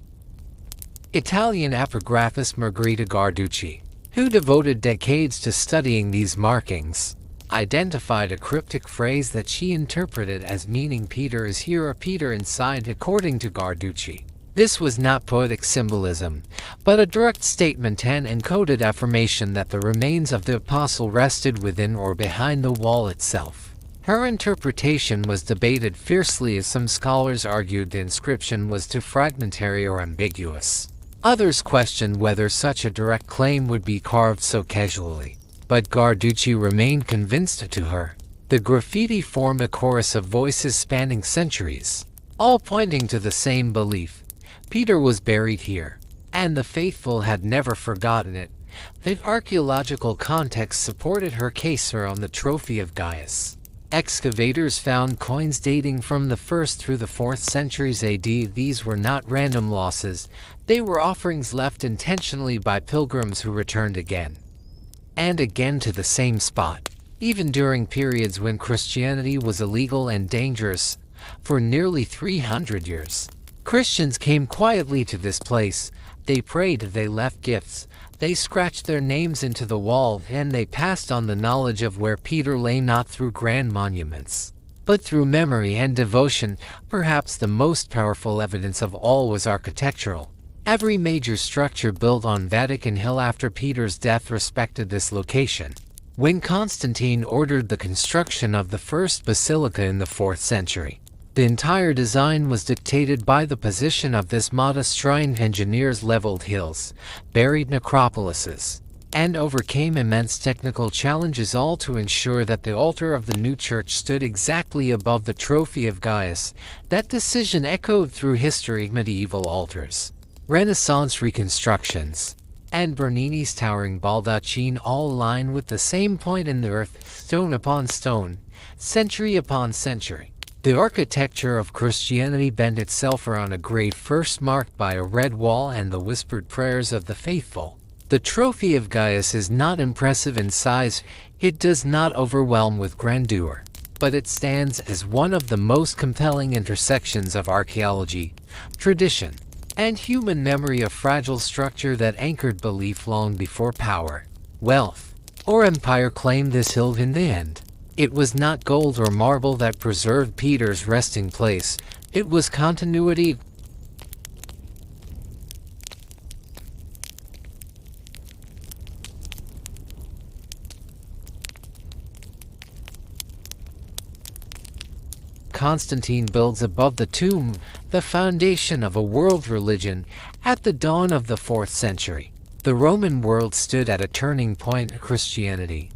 Speaker 1: Italian epigraphist Margherita Guarducci, who devoted decades to studying these markings, identified a cryptic phrase that she interpreted as meaning "Peter is here" or "Peter inside." According to Guarducci, this was not poetic symbolism, but a direct statement and encoded affirmation that the remains of the apostle rested within or behind the wall itself. Her interpretation was debated fiercely, as some scholars argued the inscription was too fragmentary or ambiguous. Others questioned whether such a direct claim would be carved so casually. But Guarducci remained convinced. To her, the graffiti formed a chorus of voices spanning centuries, all pointing to the same belief: Peter was buried here, and the faithful had never forgotten it. The archaeological context supported her case around the Trophy of Gaius. Excavators found coins dating from the 1st through the 4th centuries AD. These were not random losses, they were offerings left intentionally by pilgrims who returned again and again to the same spot, even during periods when Christianity was illegal and dangerous. For nearly 300 years, Christians came quietly to this place. They prayed, they left gifts, they scratched their names into the wall, and they passed on the knowledge of where Peter lay, not through grand monuments, but through memory and devotion. Perhaps the most powerful evidence of all was architectural. Every major structure built on Vatican Hill after Peter's death respected this location. When Constantine ordered the construction of the first basilica in the 4th century, the entire design was dictated by the position of this modest shrine. Engineers leveled hills, buried necropolises, and overcame immense technical challenges, all to ensure that the altar of the new church stood exactly above the trophy of Gaius. That decision echoed through history: medieval altars, Renaissance reconstructions, and Bernini's towering baldachin all align with the same point in the earth, stone upon stone, century upon century. The architecture of Christianity bent itself around a grave first marked by a red wall and the whispered prayers of the faithful. The trophy of Gaius is not impressive in size, it does not overwhelm with grandeur, but it stands as one of the most compelling intersections of archaeology, tradition, and human memory, a fragile structure that anchored belief long before power, wealth, or empire claimed this hill in the end. It was not gold or marble that preserved Peter's resting place, it was continuity. Constantine builds above the tomb, the foundation of a world religion, at the dawn of the 4th century. The Roman world stood at a turning point. Christianity,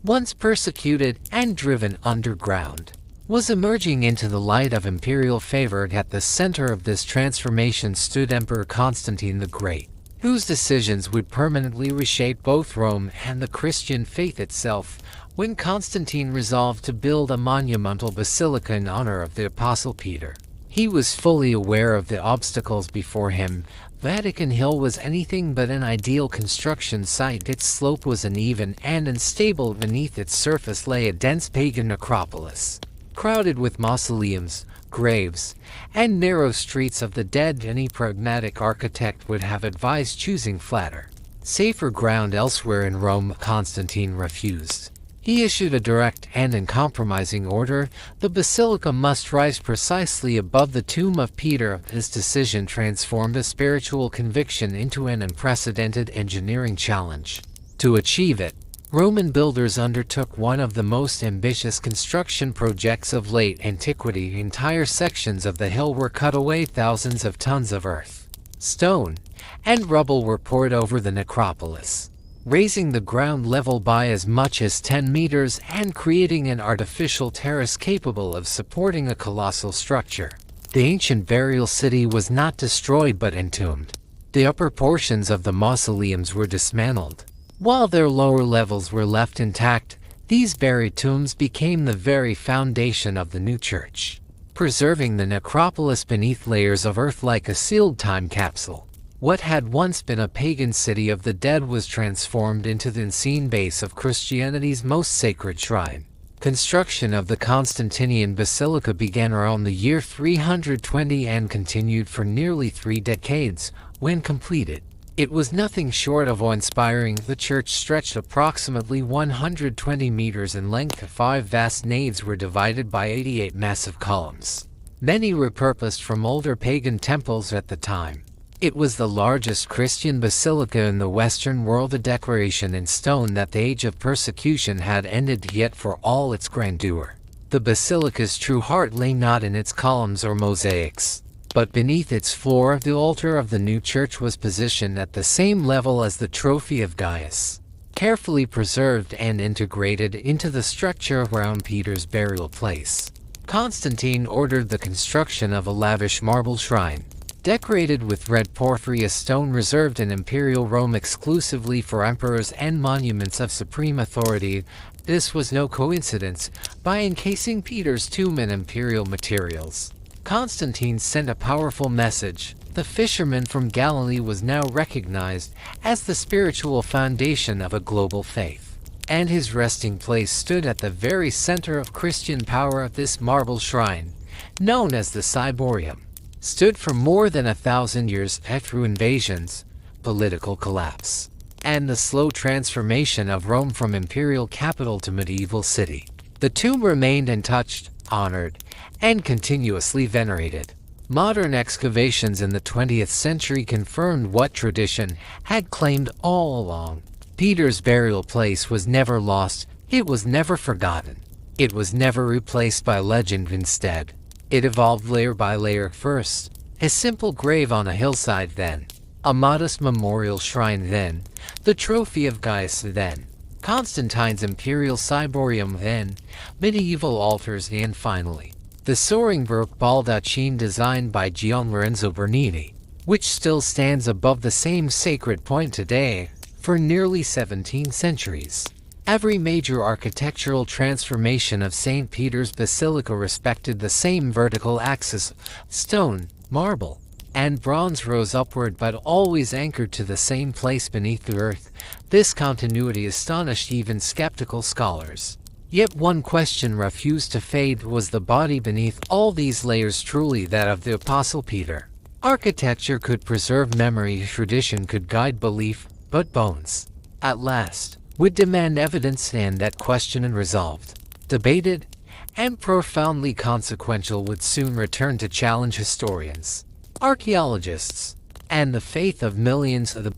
Speaker 1: once persecuted and driven underground, was emerging into the light of imperial favor. At the center of this transformation stood Emperor Constantine the Great, whose decisions would permanently reshape both Rome and the Christian faith itself. When Constantine resolved to build a monumental basilica in honor of the Apostle Peter, he was fully aware of the obstacles before him. Vatican Hill was anything but an ideal construction site. Its slope was uneven and unstable. Beneath its surface lay a dense pagan necropolis, crowded with mausoleums, graves, and narrow streets of the dead. Any pragmatic architect would have advised choosing flatter, safer ground elsewhere in Rome. Constantine refused. He issued a direct and uncompromising order: the basilica must rise precisely above the tomb of Peter. This decision transformed a spiritual conviction into an unprecedented engineering challenge. To achieve it, Roman builders undertook one of the most ambitious construction projects of late antiquity. Entire sections of the hill were cut away, thousands of tons of earth, stone, and rubble were poured over the necropolis, raising the ground level by as much as 10 meters and creating an artificial terrace capable of supporting a colossal structure. The ancient burial city was not destroyed but entombed. The upper portions of the mausoleums were dismantled, while their lower levels were left intact. These buried tombs became the very foundation of the new church, preserving the necropolis beneath layers of earth like a sealed time capsule. What had once been a pagan city of the dead was transformed into the unseen base of Christianity's most sacred shrine. Construction of the Constantinian Basilica began around the year 320 and continued for nearly 3 decades. When completed, it was nothing short of awe-inspiring. The church stretched approximately 120 meters in length. 5 vast naves were divided by 88 massive columns, many repurposed from older pagan temples at the time. It was the largest Christian basilica in the Western world, a declaration in stone that the age of persecution had ended. Yet for all its grandeur, the basilica's true heart lay not in its columns or mosaics, but beneath its floor. The altar of the new church was positioned at the same level as the trophy of Gaius, carefully preserved and integrated into the structure around Peter's burial place. Constantine ordered the construction of a lavish marble shrine, decorated with red porphyry, a stone reserved in imperial Rome exclusively for emperors and monuments of supreme authority. This was no coincidence. By encasing Peter's tomb in imperial materials, Constantine sent a powerful message. The fisherman from Galilee was now recognized as the spiritual foundation of a global faith, and his resting place stood at the very center of Christian power. This marble shrine, known as the Ciborium, stood for more than 1,000 years. Through invasions, political collapse, and the slow transformation of Rome from imperial capital to medieval city, the tomb remained untouched, honored, and continuously venerated. Modern excavations in the 20th century confirmed what tradition had claimed all along. Peter's burial place was never lost, it was never forgotten, it was never replaced by legend. Instead, it evolved layer by layer. First, a simple grave on a hillside, then A modest memorial shrine then, the trophy of Gaius then, Constantine's imperial ciborium then, medieval altars and finally, the soaring Baroque baldachin designed by Gian Lorenzo Bernini, which still stands above the same sacred point today for nearly 17 centuries. Every major architectural transformation of St. Peter's Basilica respected the same vertical axis. Stone, marble, and bronze rose upward but always anchored to the same place beneath the earth. This continuity astonished even skeptical scholars. Yet one question refused to fade: was the body beneath all these layers truly that of the Apostle Peter? Architecture could preserve memory, tradition could guide belief, but bones, at last, would demand evidence, and that question unresolved, debated, and profoundly consequential would soon return to challenge historians, archaeologists, and the faith of millions of the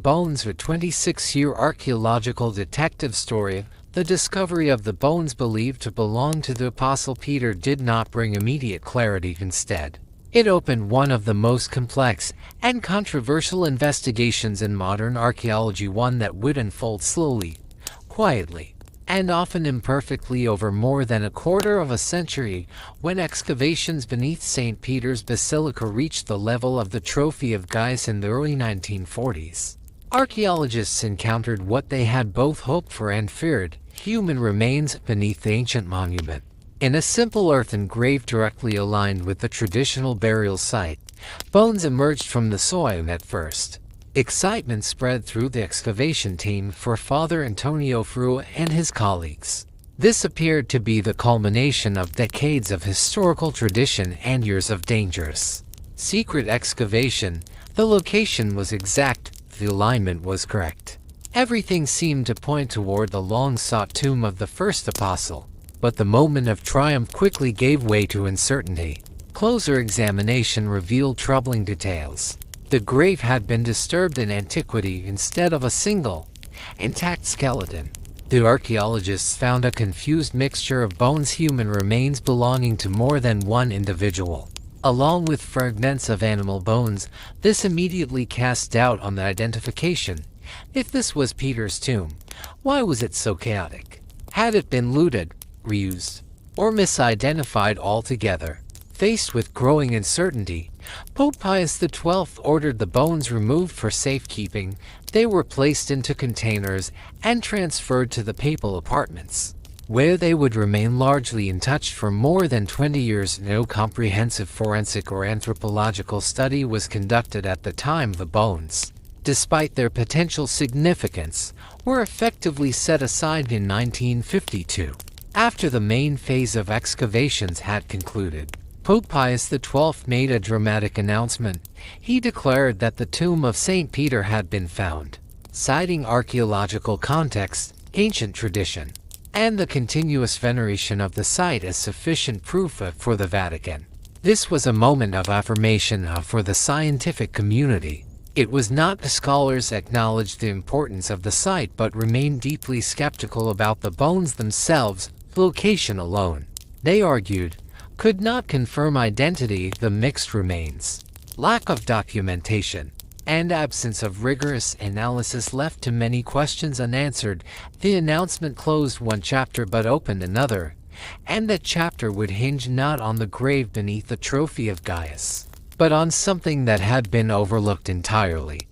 Speaker 1: bones. A 26-year archaeological detective story. The discovery of the bones believed to belong to the Apostle Peter did not bring immediate clarity. Instead, it opened one of the most complex and controversial investigations in modern archaeology, one that would unfold slowly, quietly, and often imperfectly over more than a quarter of a century. When excavations beneath St. Peter's Basilica reached the level of the Trophy of Gaius in the early 1940s, archaeologists encountered what they had both hoped for and feared: human remains beneath the ancient monument. In a simple earthen grave directly aligned with the traditional burial site, bones emerged from the soil. At first, excitement spread through the excavation team for Father Antonio Frua and his colleagues. This appeared to be the culmination of decades of historical tradition and years of dangerous, secret excavation. The location was exact, the alignment was correct. Everything seemed to point toward the long-sought tomb of the first apostle. But the moment of triumph quickly gave way to uncertainty. Closer examination revealed troubling details. The grave had been disturbed in antiquity instead of a single, intact skeleton. The archaeologists found a confused mixture of bones, human remains belonging to more than one individual, along with fragments of animal bones. This immediately cast doubt on the identification. If this was Peter's tomb, why was it so chaotic? Had it been looted, reused, or misidentified altogether? Faced with growing uncertainty, Pope Pius XII ordered the bones removed for safekeeping. They were placed into containers and transferred to the papal apartments, where they would remain largely untouched for more than 20 years. No comprehensive forensic or anthropological study was conducted at the time. The bones, despite their potential significance, were effectively set aside in 1952. After the main phase of excavations had concluded, Pope Pius XII made a dramatic announcement. He declared that the tomb of St. Peter had been found, citing archaeological context, ancient tradition, and the continuous veneration of the site as sufficient proof for the Vatican. This was a moment of affirmation for the scientific community. It was not the scholars acknowledged the importance of the site but remained deeply skeptical about the bones themselves. Location alone, they argued, could not confirm identity. The mixed remains, lack of documentation, and absence of rigorous analysis left too many questions unanswered. The announcement closed one chapter but opened another, and that chapter would hinge not on the grave beneath the Trophy of Gaius, but on something that had been overlooked entirely.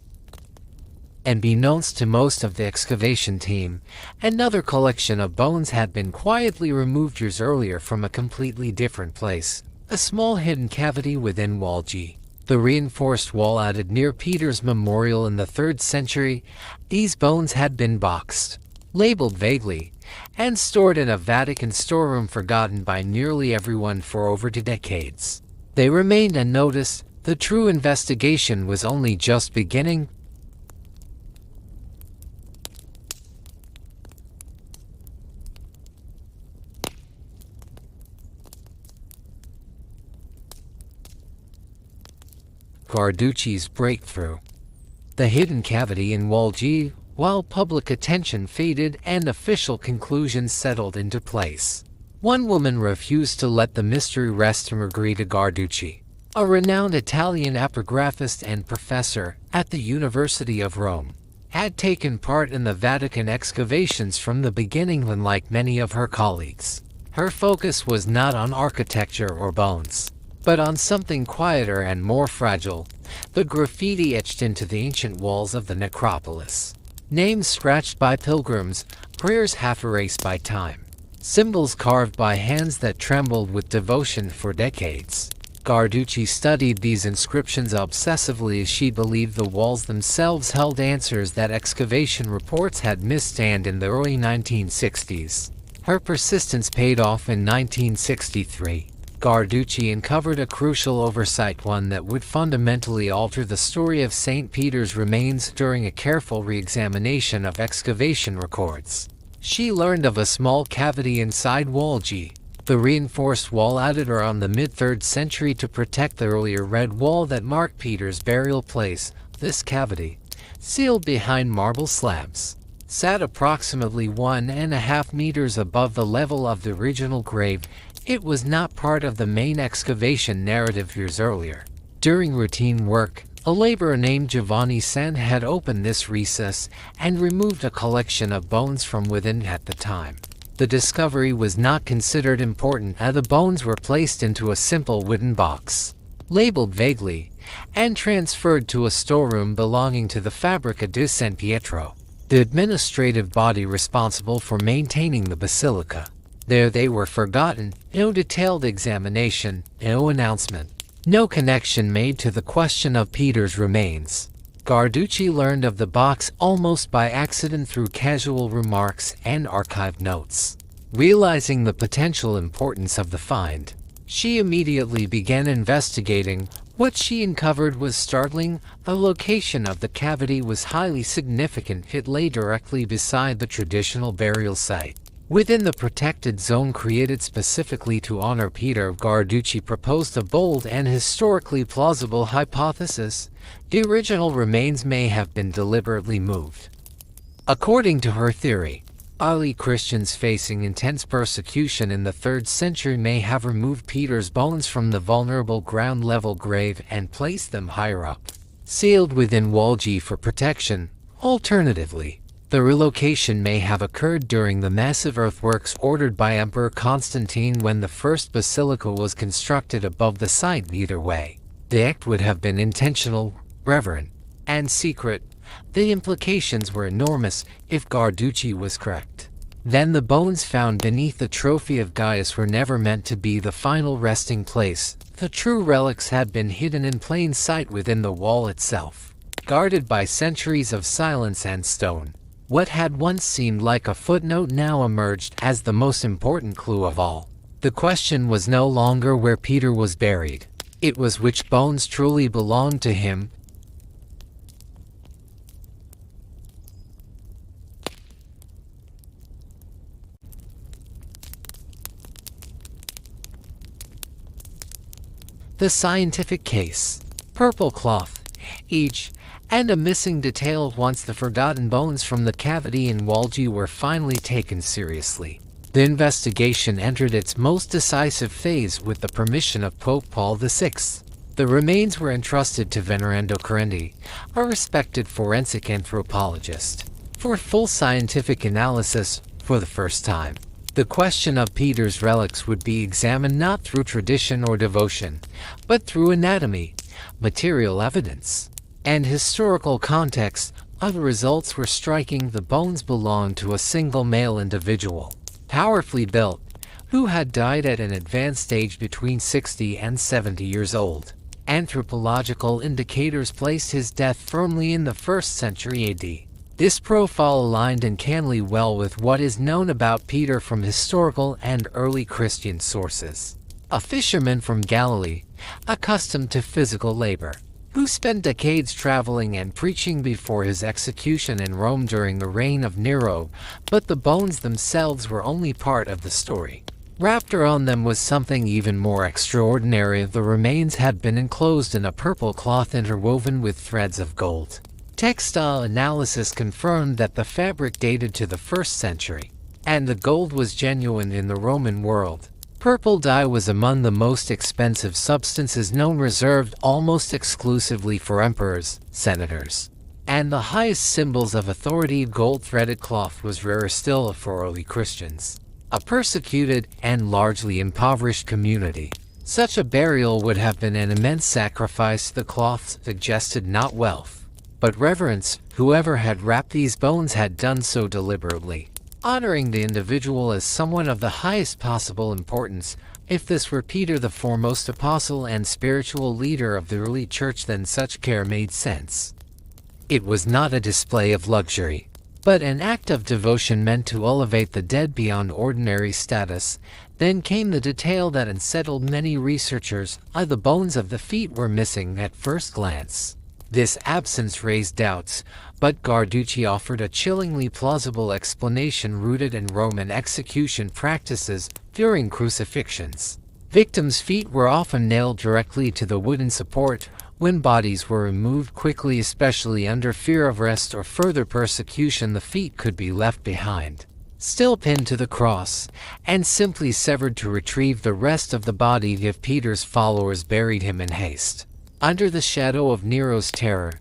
Speaker 1: Unbeknownst to most of the excavation team, another collection of bones had been quietly removed years earlier from a completely different place, a small hidden cavity within Wall G, the reinforced wall added near Peter's memorial in the 3rd century. These bones had been boxed, labeled vaguely, and stored in a Vatican storeroom, forgotten by nearly everyone for over 2 decades. They remained unnoticed. The true investigation was only just beginning. Guarducci's breakthrough. The hidden cavity in Wall G while public attention faded and official conclusions settled into place. One woman refused to let the mystery rest: Margherita Guarducci, a renowned Italian epigraphist and professor at the University of Rome, had taken part in the Vatican excavations from the beginning. Unlike many of her colleagues, her focus was not on architecture or bones, but on something quieter and more fragile: the graffiti etched into the ancient walls of the Necropolis. Names scratched by pilgrims, prayers half erased by time, symbols carved by hands that trembled with devotion for decades. Guarducci studied these inscriptions obsessively as she believed the walls themselves held answers that excavation reports had missed, and in the early 1960s, her persistence paid off. In 1963, Guarducci uncovered a crucial oversight, one that would fundamentally alter the story of St. Peter's remains. During a careful re-examination of excavation records, she learned of a small cavity inside wall G, the reinforced wall added around the mid-3rd century to protect the earlier red wall that marked Peter's burial place. This cavity, sealed behind marble slabs, sat approximately 1.5 meters above the level of the original grave. It was not part of the main excavation narrative years earlier. During routine work, a laborer named Giovanni San had opened this recess and removed a collection of bones from within. At the time, the discovery was not considered important, as the bones were placed into a simple wooden box, labeled vaguely, and transferred to a storeroom belonging to the Fabbrica di San Pietro, the administrative body responsible for maintaining the basilica. There they were forgotten: no detailed examination, no announcement, no connection made to the question of Peter's remains. Guarducci learned of the box almost by accident through casual remarks and archived notes. Realizing the potential importance of the find, she immediately began investigating. What she uncovered was startling. The location of the cavity was highly significant. It lay directly beside the traditional burial site, within the protected zone created specifically to honor Peter. Guarducci proposed a bold and historically plausible hypothesis: the original remains may have been deliberately moved. According to her theory, early Christians facing intense persecution in the 3rd century may have removed Peter's bones from the vulnerable ground-level grave and placed them higher up, sealed within wall G for protection. Alternatively, the relocation may have occurred during the massive earthworks ordered by Emperor Constantine when the first basilica was constructed above the site. Either way, the act would have been intentional, reverent, and secret. The implications were enormous. If Guarducci was correct, then the bones found beneath the trophy of Gaius were never meant to be the final resting place. The true relics had been hidden in plain sight within the wall itself, guarded by centuries of silence and stone. What had once seemed like a footnote now emerged as the most important clue of all. The question was no longer where Peter was buried. It was which bones truly belonged to him. The scientific case: purple cloth, each, and a missing detail. Once the forgotten bones from the cavity in wall G were finally taken seriously, the investigation entered its most decisive phase with the permission of Pope Paul VI. The remains were entrusted to Venerando Correndi, a respected forensic anthropologist, for full scientific analysis. For the first time, the question of Peter's relics would be examined not through tradition or devotion, but through anatomy, material evidence, and historical context. The results were striking. The bones belonged to a single male individual, powerfully built, who had died at an advanced age between 60 and 70 years old. Anthropological indicators placed his death firmly in the 1st century AD. This profile aligned uncannily well with what is known about Peter from historical and early Christian sources. A fisherman from Galilee, accustomed to physical labor, who spent decades traveling and preaching before his execution in Rome during the reign of Nero. But the bones themselves were only part of the story. Wrapped around them was something even more extraordinary. The remains had been enclosed in a purple cloth interwoven with threads of gold. Textile analysis confirmed that the fabric dated to the 1st century, and the gold was genuine in the Roman world. Purple dye was among the most expensive substances known, reserved almost exclusively for emperors, senators, and the highest symbols of authority. Gold-threaded cloth was rarer still for early Christians, a persecuted and largely impoverished community. Such a burial would have been an immense sacrifice. The cloth suggested not wealth, but reverence. Whoever had wrapped these bones had done so deliberately, honoring the individual as someone of the highest possible importance. If this were Peter, the foremost apostle and spiritual leader of the early church, then such care made sense. It was not a display of luxury, but an act of devotion meant to elevate the dead beyond ordinary status. Then came the detail that unsettled many researchers. The bones of the feet were missing at first glance. This absence raised doubts, but Guarducci offered a chillingly plausible explanation rooted in Roman execution practices. During crucifixions, victims' feet were often nailed directly to the wooden support. When bodies were removed quickly, especially under fear of arrest or further persecution, the feet could be left behind, still pinned to the cross, and simply severed to retrieve the rest of the body if Peter's followers buried him in haste. Under the shadow of Nero's terror,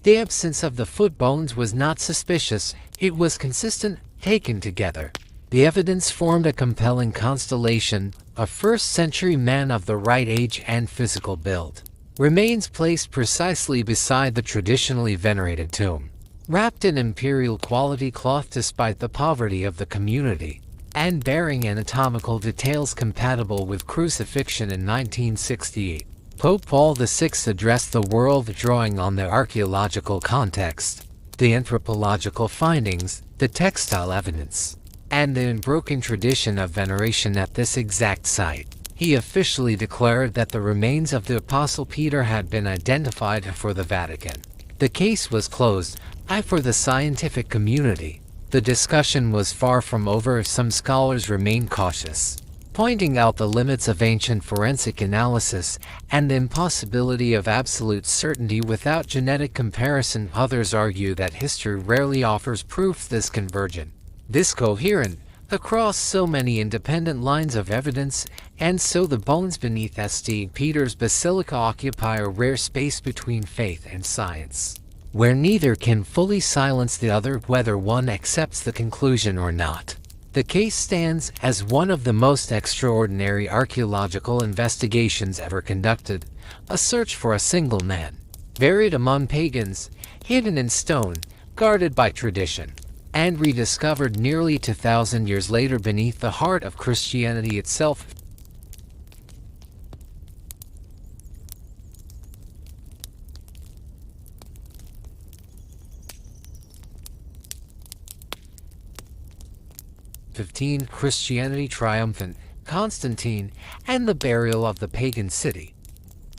Speaker 1: the absence of the foot bones was not suspicious. It was consistent. Taken together, the evidence formed a compelling constellation. A 1st-century man of the right age and physical build, remains placed precisely beside the traditionally venerated tomb, wrapped in imperial-quality cloth despite the poverty of the community, and bearing anatomical details compatible with crucifixion. In 1968, Pope Paul VI addressed the world, drawing on the archaeological context, the anthropological findings, the textile evidence, and the unbroken tradition of veneration at this exact site. He officially declared that the remains of the Apostle Peter had been identified for the Vatican. The case was closed. For the scientific community, the discussion was far from over. Some scholars remained cautious, pointing out the limits of ancient forensic analysis and the impossibility of absolute certainty without genetic comparison. Others argue that history rarely offers proof this convergent, this coherent, across so many independent lines of evidence, and so the bones beneath St. Peter's Basilica occupy a rare space between faith and science, where neither can fully silence the other, whether one accepts the conclusion or not. The case stands as one of the most extraordinary archaeological investigations ever conducted, a search for a single man, buried among pagans, hidden in stone, guarded by tradition, and rediscovered nearly 2,000 years later beneath the heart of Christianity itself. Christianity triumphant, Constantine, and the burial of the pagan city.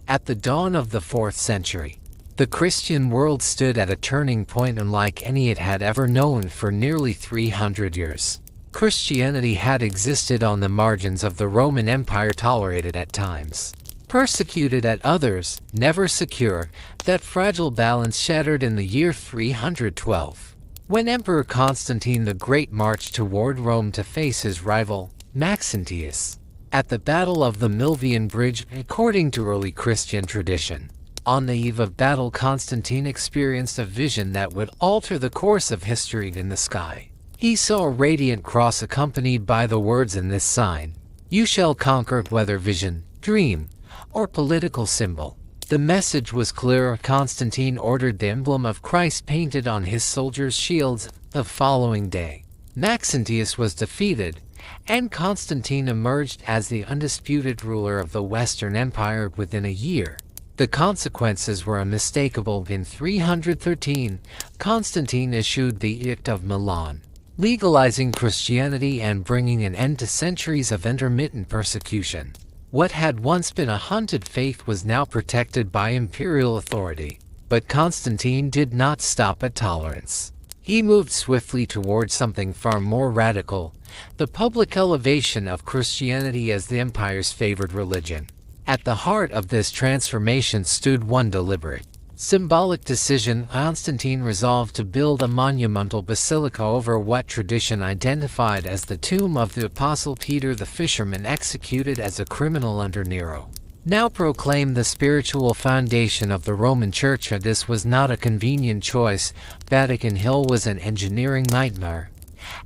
Speaker 1: At the dawn of the 4th century, the Christian world stood at a turning point unlike any it had ever known. For nearly 300 years, Christianity had existed on the margins of the Roman Empire, tolerated at times, persecuted at others, never secure. That fragile balance shattered in the year 312, when Emperor Constantine the Great marched toward Rome to face his rival, Maxentius, at the Battle of the Milvian Bridge. According to early Christian tradition, on the eve of battle, Constantine experienced a vision that would alter the course of history. In the sky, he saw a radiant cross accompanied by the words, "In this sign you shall conquer." Whether vision, dream, or political symbol, the message was clear. Constantine ordered the emblem of Christ painted on his soldiers' shields. The following day, Maxentius was defeated, and Constantine emerged as the undisputed ruler of the Western Empire. Within a year, the consequences were unmistakable. In 313, Constantine issued the Edict of Milan, legalizing Christianity and bringing an end to centuries of intermittent persecution. What had once been a hunted faith was now protected by imperial authority. But Constantine did not stop at tolerance. He moved swiftly toward something far more radical, the public elevation of Christianity as the empire's favored religion. At the heart of this transformation stood one deliberate, Symbolic decision. Constantine resolved to build a monumental basilica over what tradition identified as the tomb of the Apostle Peter the fisherman, executed as a criminal under Nero. Now proclaimed the spiritual foundation of the Roman Church. This was not a convenient choice. Vatican Hill was an engineering nightmare.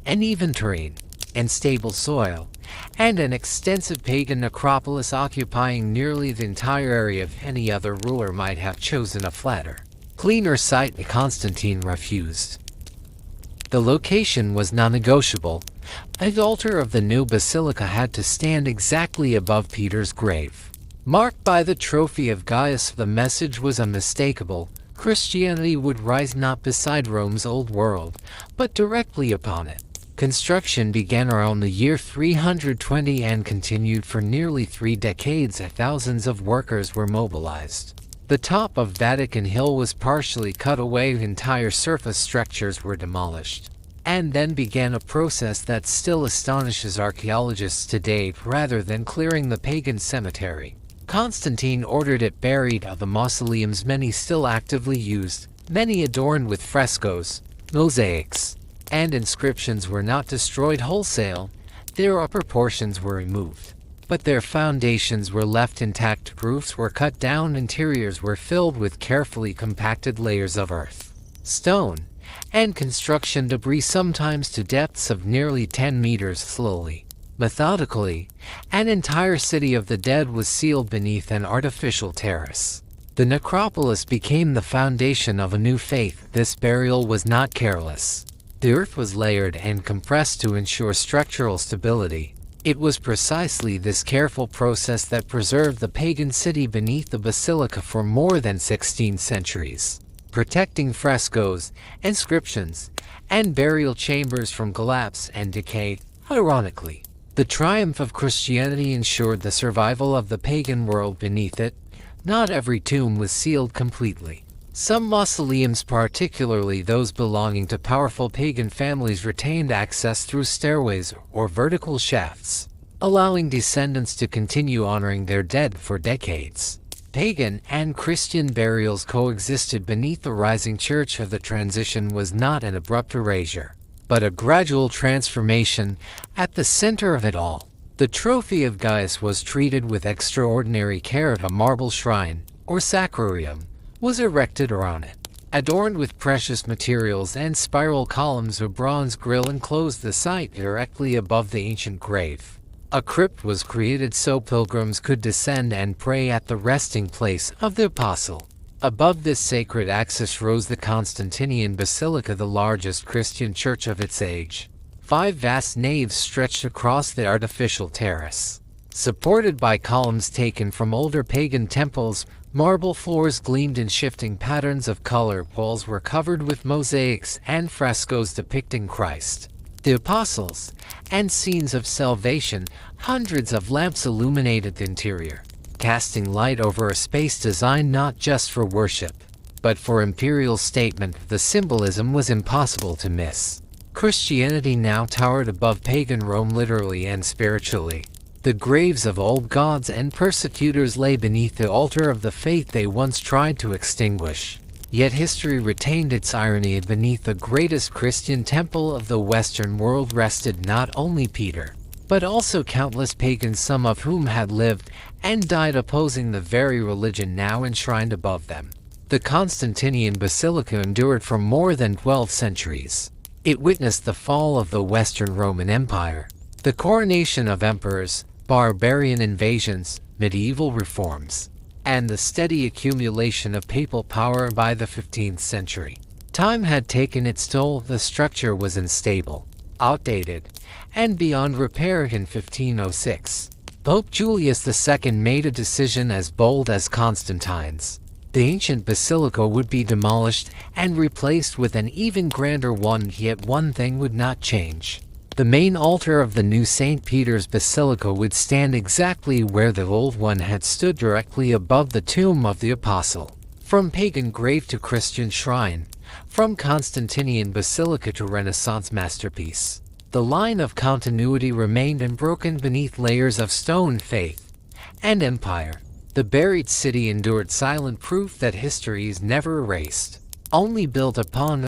Speaker 1: Uneven terrain, unstable soil, and an extensive pagan necropolis occupying nearly the entire area. If any other ruler might have chosen a flatter, cleaner site, Constantine refused. The location was non-negotiable. The altar of the new basilica had to stand exactly above Peter's grave. Marked by the trophy of Gaius, the message was unmistakable. Christianity would rise not beside Rome's old world, but directly upon it. Construction began around the year 320 and continued for nearly 3 decades. Thousands of workers were mobilized. The top of Vatican Hill was partially cut away, entire surface structures were demolished. And then began a process that still astonishes archaeologists today. Rather than clearing the pagan cemetery, Constantine ordered it buried. Of the mausoleums, many still actively used, many adorned with frescoes, mosaics, and inscriptions, were not destroyed wholesale. Their upper portions were removed, but their foundations were left intact. Roofs were cut down, interiors were filled with carefully compacted layers of earth, stone, and construction debris, sometimes to depths of nearly 10 meters. Slowly, methodically, an entire city of the dead was sealed beneath an artificial terrace. The necropolis became the foundation of a new faith. This burial was not careless. The earth was layered and compressed to ensure structural stability. It was precisely this careful process that preserved the pagan city beneath the basilica for more than 16 centuries, protecting frescoes, inscriptions, and burial chambers from collapse and decay. Ironically, the triumph of Christianity ensured the survival of the pagan world beneath it. Not every tomb was sealed completely. Some mausoleums, particularly those belonging to powerful pagan families, retained access through stairways or vertical shafts, allowing descendants to continue honoring their dead for decades. Pagan and Christian burials coexisted beneath the rising church. The transition was not an abrupt erasure, but a gradual transformation. At the center of it all, the trophy of Gaius was treated with extraordinary care. A marble shrine, or sacrarium, was erected around it, adorned with precious materials and spiral columns. A bronze grille enclosed the site directly above the ancient grave. A crypt was created so pilgrims could descend and pray at the resting place of the apostle. Above this sacred axis rose the Constantinian Basilica, the largest Christian church of its age. 5 vast naves stretched across the artificial terrace, supported by columns taken from older pagan temples. Marble floors gleamed in shifting patterns of color. Walls were covered with mosaics and frescoes depicting Christ, the apostles, and scenes of salvation. Hundreds of lamps illuminated the interior, casting light over a space designed not just for worship, but for imperial statement. The symbolism was impossible to miss. Christianity now towered above pagan Rome, literally and spiritually. The graves of old gods and persecutors lay beneath the altar of the faith they once tried to extinguish. Yet history retained its irony. Beneath the greatest Christian temple of the Western world rested not only Peter, but also countless pagans, some of whom had lived and died opposing the very religion now enshrined above them. The Constantinian Basilica endured for more than 12 centuries. It witnessed the fall of the Western Roman Empire, the coronation of emperors, barbarian invasions, medieval reforms, and the steady accumulation of papal power. By the 15th century, time had taken its toll. The structure was unstable, outdated, and beyond repair. In 1506, Pope Julius II made a decision as bold as Constantine's. The ancient basilica would be demolished and replaced with an even grander one. Yet one thing would not change. The main altar of the new St. Peter's Basilica would stand exactly where the old one had stood, directly above the tomb of the apostle. From pagan grave to Christian shrine, from Constantinian Basilica to Renaissance masterpiece, the line of continuity remained unbroken beneath layers of stone. Faith and empire, The buried city endured silent proof that history is never erased, only built upon.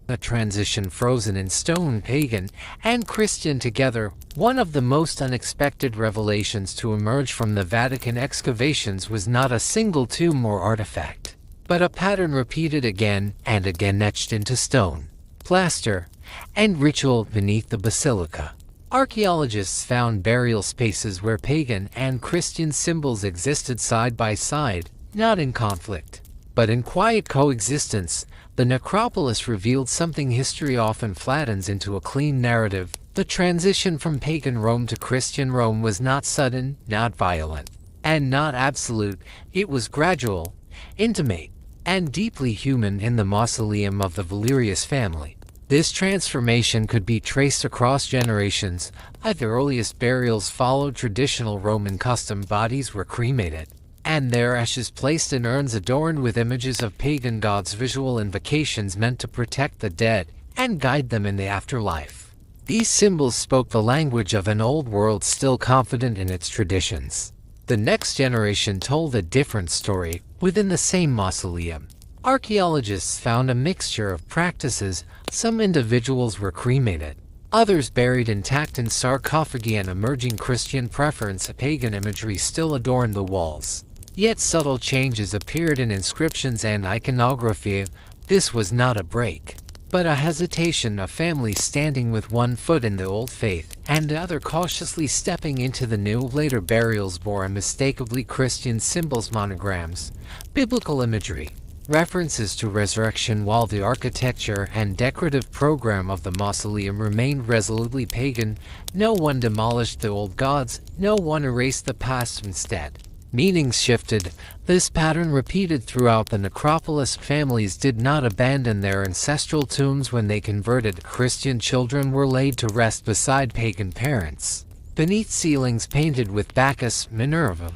Speaker 1: A transition frozen in stone, pagan and Christian together. One of the most unexpected revelations to emerge from the Vatican excavations was not a single tomb or artifact, but a pattern repeated again and again, etched into stone, plaster, and ritual beneath the basilica. Archaeologists found burial spaces where pagan and Christian symbols existed side by side, not in conflict, but in quiet coexistence. The necropolis revealed something history often flattens into a clean narrative. The transition from pagan Rome to Christian Rome was not sudden, not violent, and not absolute. It was gradual, intimate, and deeply human. In the mausoleum of the Valerius family, this transformation could be traced across generations. The earliest burials followed traditional Roman custom. Bodies were cremated, and their ashes placed in urns adorned with images of pagan gods, visual invocations meant to protect the dead and guide them in the afterlife. These symbols spoke the language of an old world still confident in its traditions. The next generation told a different story. Within the same mausoleum, archaeologists found a mixture of practices. Some individuals were cremated, others buried intact in sarcophagi. An emerging Christian preference. Pagan imagery still adorned the walls, yet subtle changes appeared in inscriptions and iconography. This was not a break, but a hesitation, a family standing with one foot in the old faith and the other cautiously stepping into the new. Later burials bore unmistakably Christian symbols, monograms, biblical imagery, references to resurrection, while the architecture and decorative program of the mausoleum remained resolutely pagan. No one demolished the old gods, no one erased the past. Instead, meanings shifted. This pattern repeated throughout the necropolis. Families did not abandon their ancestral tombs when they converted. Christian children were laid to rest beside pagan parents, beneath ceilings painted with Bacchus, Minerva,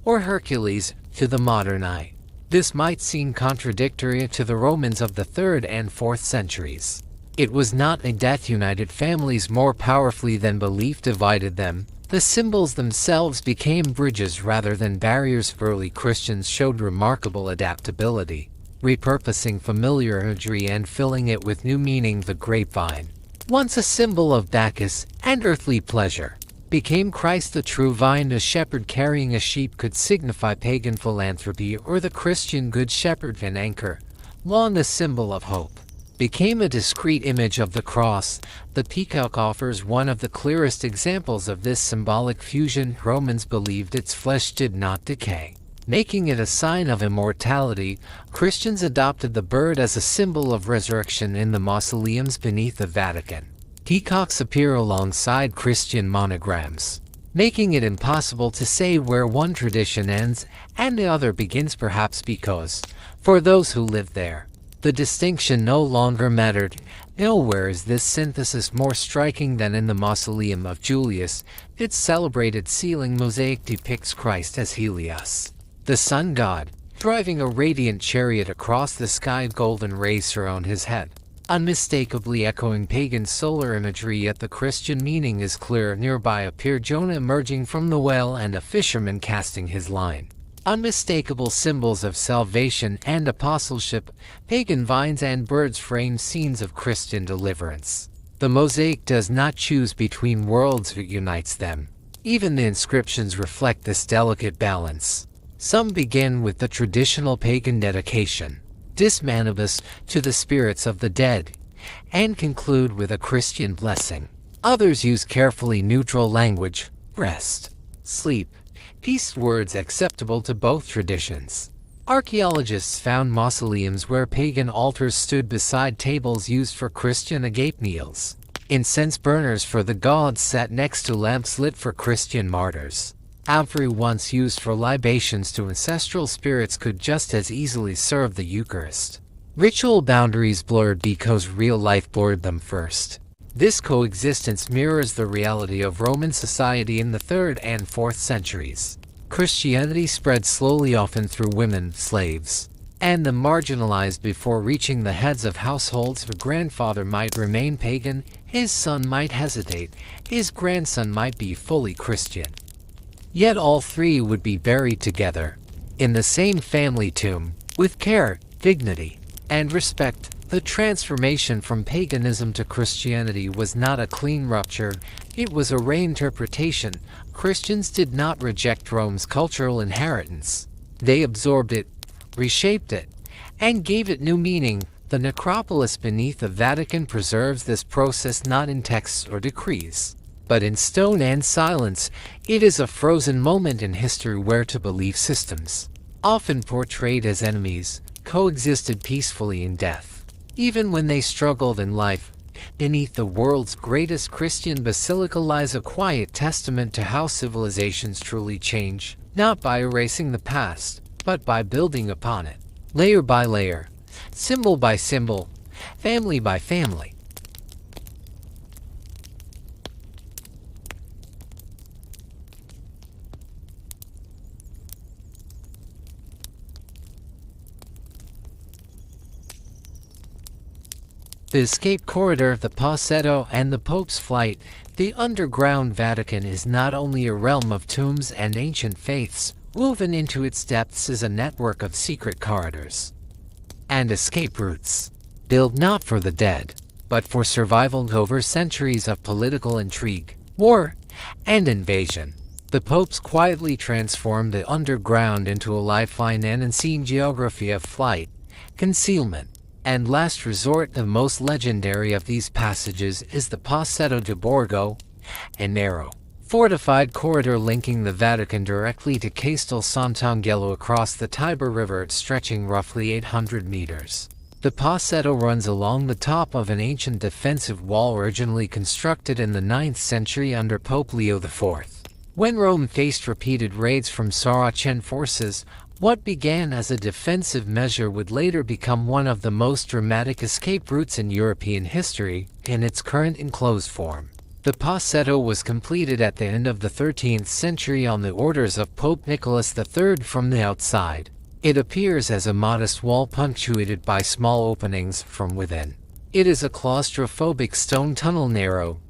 Speaker 1: or Hercules. To the modern eye, this might seem contradictory to the Romans of the 3rd and 4th centuries. It was not a death united families more powerfully than belief divided them. The symbols themselves became bridges rather than barriers. Early Christians showed remarkable adaptability, repurposing familiar imagery and filling it with new meaning. The grapevine, once a symbol of Bacchus and earthly pleasure, became Christ the true vine. A shepherd carrying a sheep could signify pagan philanthropy, or the Christian good shepherd. An anchor, long a symbol of hope, became a discrete image of the cross. The peacock offers one of the clearest examples of this symbolic fusion. Romans believed its flesh did not decay, making it a sign of immortality. Christians adopted the bird as a symbol of resurrection. In the mausoleums beneath the Vatican, peacocks appear alongside Christian monograms, making it impossible to say where one tradition ends and the other begins, perhaps because, for those who lived there, the distinction no longer mattered. Nowhere is this synthesis more striking than in the mausoleum of Julius. Its celebrated ceiling mosaic depicts Christ as Helios, the sun god, driving a radiant chariot across the sky. Golden rays surround his head, unmistakably echoing pagan solar imagery, yet the Christian meaning is clear. Nearby appear Jonah emerging from the whale and a fisherman casting his line, unmistakable symbols of salvation and apostleship. Pagan vines and birds frame scenes of Christian deliverance. The mosaic does not choose between worlds, it unites them. Even the inscriptions reflect this delicate balance. Some begin with the traditional pagan dedication, Dis manibus, to the spirits of the dead, and conclude with a Christian blessing. Others use carefully neutral language, rest, sleep, peace, words acceptable to both traditions. Archaeologists found mausoleums where pagan altars stood beside tables used for Christian agape meals. Incense burners for the gods sat next to lamps lit for Christian martyrs. Amphorae, once used for libations to ancestral spirits, could just as easily serve the Eucharist. Ritual boundaries blurred because real life blurred them first. This coexistence mirrors the reality of Roman society in the 3rd and 4th centuries. Christianity spread slowly, often through women, slaves, and the marginalized before reaching the heads of households. The grandfather might remain pagan, his son might hesitate, his grandson might be fully Christian. Yet all three would be buried together, in the same family tomb, with care, dignity, and respect. The transformation from paganism to Christianity was not a clean rupture, it was a reinterpretation. Christians did not reject Rome's cultural inheritance. They absorbed it, reshaped it, and gave it new meaning. The necropolis beneath the Vatican preserves this process not in texts or decrees, but in stone and silence. It is a frozen moment in history where two belief systems, often portrayed as enemies, coexisted peacefully in death. Even when they struggled in life, beneath the world's greatest Christian basilica lies a quiet testament to how civilizations truly change, not by erasing the past, but by building upon it, layer by layer, symbol by symbol, family by family. The escape corridor, the Passetto, and the Pope's flight. The underground Vatican is not only a realm of tombs and ancient faiths, woven into its depths is a network of secret corridors and escape routes, built not for the dead, but for survival over centuries of political intrigue, war, and invasion. The popes quietly transformed the underground into a lifeline and unseen geography of flight, concealment, and last resort. The most legendary of these passages is the Passetto di Borgo, a narrow, fortified corridor linking the Vatican directly to Castel Sant'Angelo across the Tiber River, stretching roughly 800 meters. The Passetto runs along the top of an ancient defensive wall originally constructed in the 9th century under Pope Leo IV. When Rome faced repeated raids from Saracen forces, what began as a defensive measure would later become one of the most dramatic escape routes in European history. In its current enclosed form, the Passetto was completed at the end of the 13th century on the orders of Pope Nicholas III. From the outside, it appears as a modest wall punctuated by small openings from within. It is a claustrophobic stone tunnel, narrow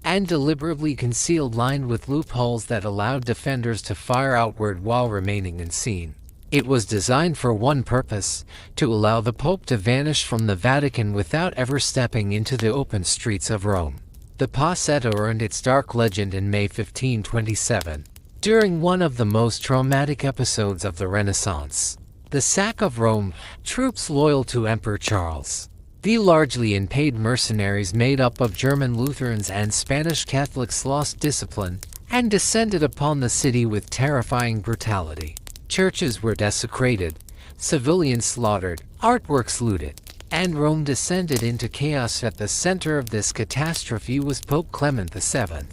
Speaker 1: and deliberately concealed, lined with loopholes that allowed defenders to fire outward while remaining unseen. It was designed for one purpose: to allow the Pope to vanish from the Vatican without ever stepping into the open streets of Rome. The Passetto earned its dark legend in May 1527, during one of the most traumatic episodes of the Renaissance, the sack of Rome. Troops loyal to Emperor Charles V, largely unpaid mercenaries made up of German Lutherans and Spanish Catholics, lost discipline and descended upon the city with terrifying brutality. Churches were desecrated, civilians slaughtered, artworks looted, and Rome descended into chaos. At the center of this catastrophe was Pope Clement VII,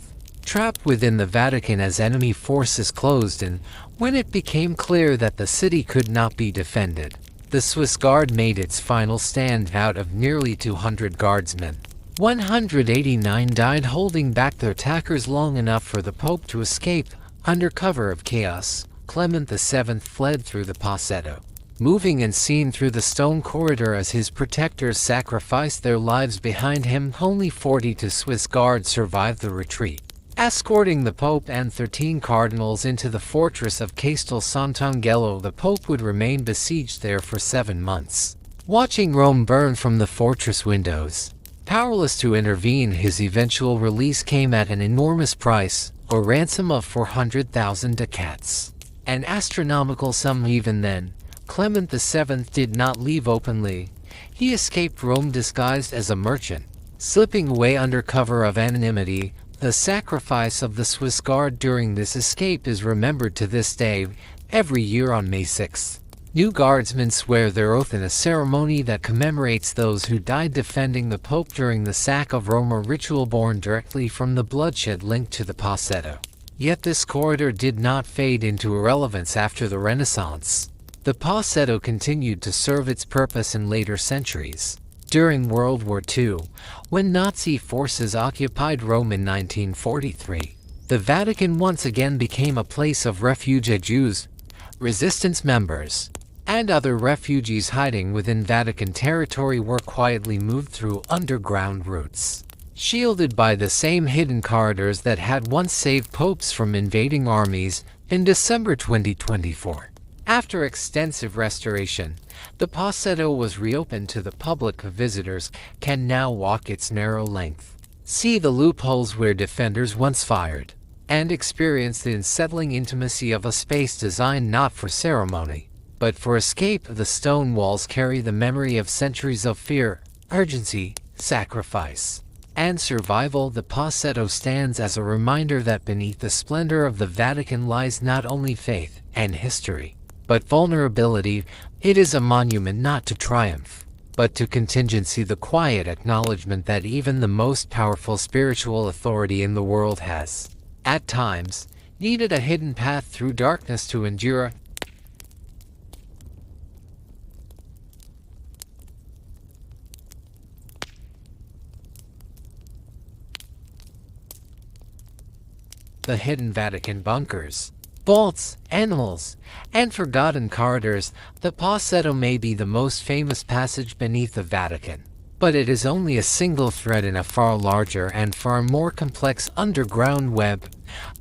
Speaker 1: trapped within the Vatican as enemy forces closed in. When it became clear that the city could not be defended, the Swiss Guard made its final stand. Out of nearly 200 guardsmen, 189 died holding back their attackers long enough for the Pope to escape. Under cover of chaos, Clement VII fled through the Passetto, moving unseen through the stone corridor as his protectors sacrificed their lives behind him. Only 42 Swiss guards survived the retreat, escorting the Pope and 13 cardinals into the fortress of Castel Sant'Angelo. The Pope would remain besieged there for 7 months, watching Rome burn from the fortress windows, powerless to intervene. His eventual release came at an enormous price, a ransom of 400,000 ducats, an astronomical sum even then. Clement VII did not leave openly. He escaped Rome disguised as a merchant, slipping away under cover of anonymity. The sacrifice of the Swiss Guard during this escape is remembered to this day. Every year on May 6, new guardsmen swear their oath in a ceremony that commemorates those who died defending the Pope during the sack of Rome, a ritual born directly from the bloodshed linked to the Passetto. Yet this corridor did not fade into irrelevance after the Renaissance. The Passetto continued to serve its purpose in later centuries. During World War II, when Nazi forces occupied Rome in 1943, the Vatican once again became a place of refuge for Jews, resistance members, and other refugees hiding within Vatican territory were quietly moved through underground routes, shielded by the same hidden corridors that had once saved popes from invading armies. In December 2024, after extensive restoration, the Passetto was reopened to the public. Visitors can now walk its narrow length, see the loopholes where defenders once fired, and experience the unsettling intimacy of a space designed not for ceremony, but for escape. The stone walls carry the memory of centuries of fear, urgency, sacrifice, and survival. The Passetto stands as a reminder that beneath the splendor of the Vatican lies not only faith and history, but vulnerability. It is a monument not to triumph, but to contingency, the quiet acknowledgement that even the most powerful spiritual authority in the world has, at times, needed a hidden path through darkness to endure. The hidden Vatican bunkers, vaults, animals, and forgotten corridors. The Passetto may be the most famous passage beneath the Vatican, but it is only a single thread in a far larger and far more complex underground web.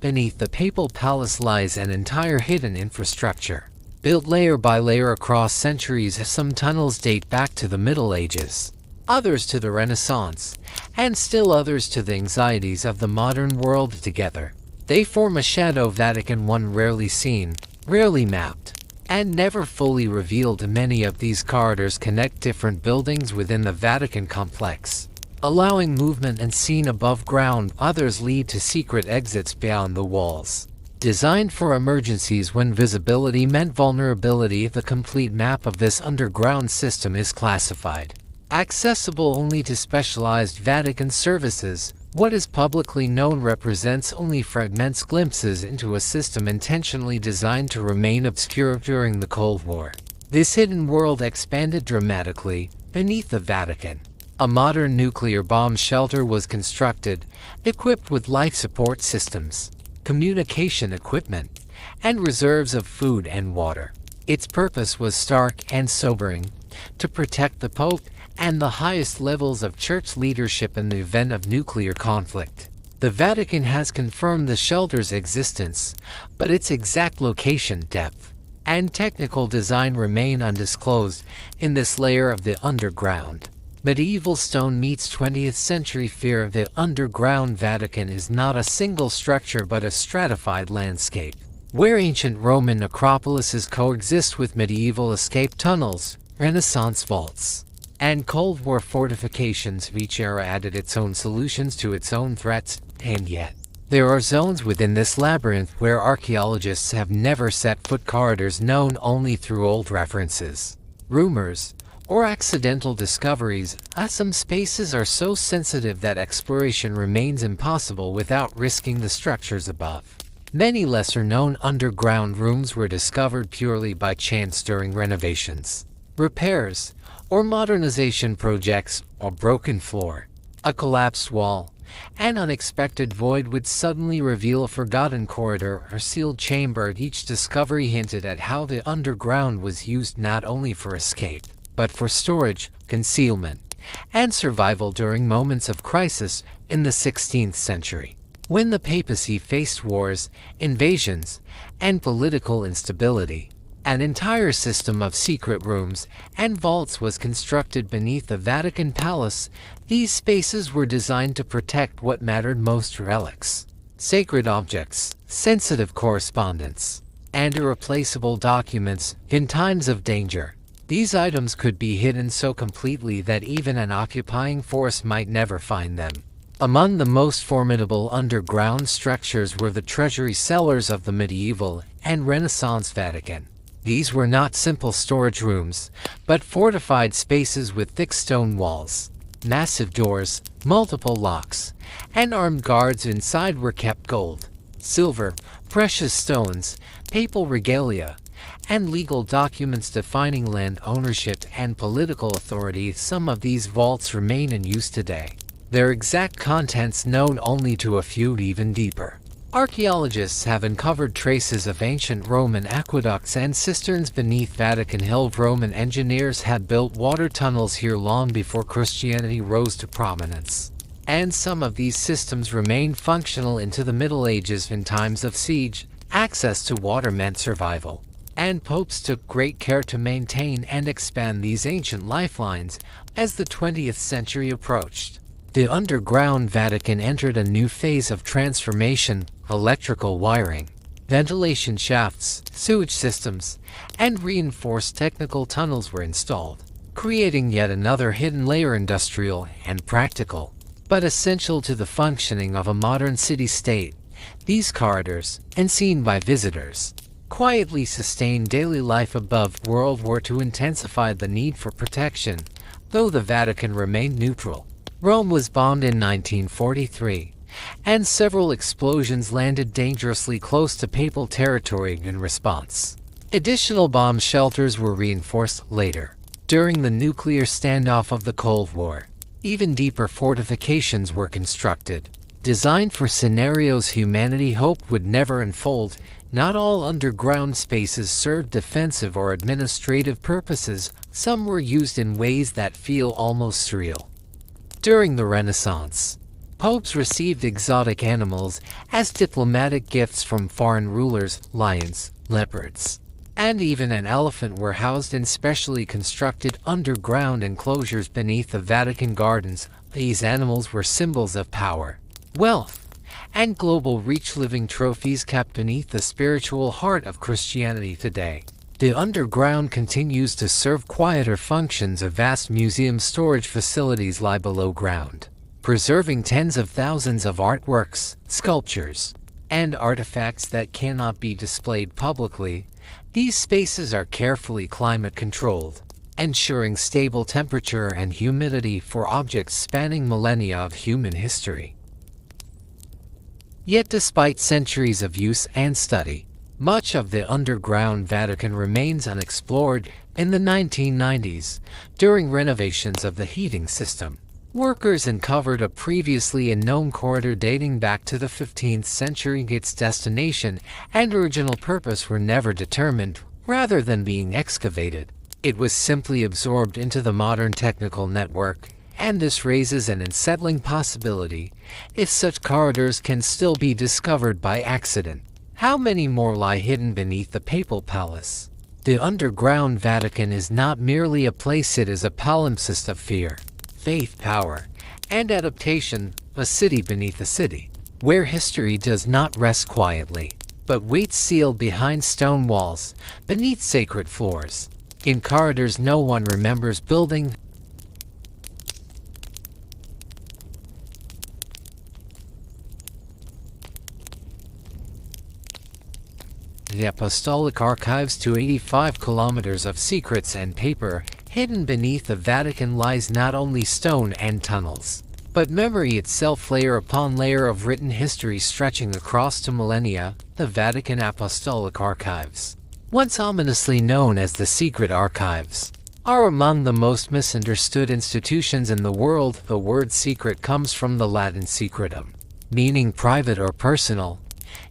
Speaker 1: Beneath the papal palace lies an entire hidden infrastructure, built layer by layer across centuries. Some tunnels date back to the Middle Ages, others to the Renaissance, and still others to the anxieties of the modern world. Together, they form a shadow Vatican, one rarely seen, rarely mapped, and never fully revealed. Many of these corridors connect different buildings within the Vatican complex, allowing movement and seen above ground. Others lead to secret exits beyond the walls, designed for emergencies when visibility meant vulnerability. The complete map of this underground system is classified, accessible only to specialized Vatican services. What is publicly known represents only fragments, glimpses into a system intentionally designed to remain obscure. During the Cold War, this hidden world expanded dramatically. Beneath the Vatican, a modern nuclear bomb shelter was constructed, equipped with life support systems, communication equipment, and reserves of food and water. Its purpose was stark and sobering: to protect the Pope and the highest levels of church leadership in the event of nuclear conflict. The Vatican has confirmed the shelter's existence, but its exact location, depth, and technical design remain undisclosed. In this layer of the underground, medieval stone meets 20th century fear. The underground Vatican is not a single structure but a stratified landscape, where ancient Roman necropolises coexist with medieval escape tunnels, Renaissance vaults, and Cold War fortifications. Each era added its own solutions to its own threats, and yet, there are zones within this labyrinth where archaeologists have never set foot, corridors known only through old references, rumors, or accidental discoveries. Some spaces are so sensitive that exploration remains impossible without risking the structures above. Many lesser-known underground rooms were discovered purely by chance during renovations, repairs, or modernization projects. A broken floor, a collapsed wall, an unexpected void would suddenly reveal a forgotten corridor or sealed chamber. Each discovery hinted at how the underground was used not only for escape, but for storage, concealment, and survival during moments of crisis. In the 16th century, when the papacy faced wars, invasions, and political instability, an entire system of secret rooms and vaults was constructed beneath the Vatican Palace. These spaces were designed to protect what mattered most: relics, sacred objects, sensitive correspondence, and irreplaceable documents. In times of danger, these items could be hidden so completely that even an occupying force might never find them. Among the most formidable underground structures were the treasury cellars of the medieval and Renaissance Vatican. These were not simple storage rooms, but fortified spaces with thick stone walls, massive doors, multiple locks, and armed guards. Inside were kept gold, silver, precious stones, papal regalia, and legal documents defining land ownership and political authority. Some of these vaults remain in use today, their exact contents known only to a few. Even deeper, Archaeologists have uncovered traces of ancient Roman aqueducts and cisterns beneath Vatican Hill. Roman engineers had built water tunnels here long before Christianity rose to prominence. And some of these systems remained functional into the Middle Ages. In times of siege, access to water meant survival, and popes took great care to maintain and expand these ancient lifelines. As the 20th century approached, the underground Vatican entered a new phase of transformation. Electrical wiring, ventilation shafts, sewage systems, and reinforced technical tunnels were installed, creating yet another hidden layer, industrial and practical, but essential to the functioning of a modern city-state. These corridors, unseen by visitors, quietly sustained daily life. Above World War II intensified the need for protection, though the Vatican remained neutral. Rome was bombed in 1943, and several explosions landed dangerously close to papal territory in response. Additional bomb shelters were reinforced later, during the nuclear standoff of the Cold War. Even deeper fortifications were constructed, designed for scenarios humanity hoped would never unfold. Not all underground spaces served defensive or administrative purposes. Some were used in ways that feel almost surreal. During the Renaissance, popes received exotic animals as diplomatic gifts from foreign rulers. Lions, leopards, and even an elephant were housed in specially constructed underground enclosures beneath the Vatican gardens. These animals were symbols of power, wealth, and global reach, living trophies kept beneath the spiritual heart of Christianity today. The underground continues to serve quieter functions. A vast museum storage facilities lie below ground, preserving tens of thousands of artworks, sculptures, and artifacts that cannot be displayed publicly. These spaces are carefully climate-controlled, ensuring stable temperature and humidity for objects spanning millennia of human history. Yet despite centuries of use and study, much of the underground Vatican remains unexplored. In the 1990s, during renovations of the heating system, workers uncovered a previously unknown corridor dating back to the 15th century. Its destination and original purpose were never determined. Rather than being excavated, it was simply absorbed into the modern technical network. And this raises an unsettling possibility. If such corridors can still be discovered by accident, how many more lie hidden beneath the papal palace? The underground Vatican is not merely a place, it is a palimpsest of fear, faith, power, and adaptation. A city beneath a city, where history does not rest quietly, but waits sealed behind stone walls, beneath sacred floors, in corridors no one remembers building. The Apostolic Archives, 285 kilometers of secrets and paper hidden beneath the Vatican, lies not only stone and tunnels, but memory itself, layer upon layer of written history stretching across to millennia. The Vatican Apostolic Archives, once ominously known as the Secret Archives, are among the most misunderstood institutions in the world. The word secret comes from the Latin secretum, meaning private or personal.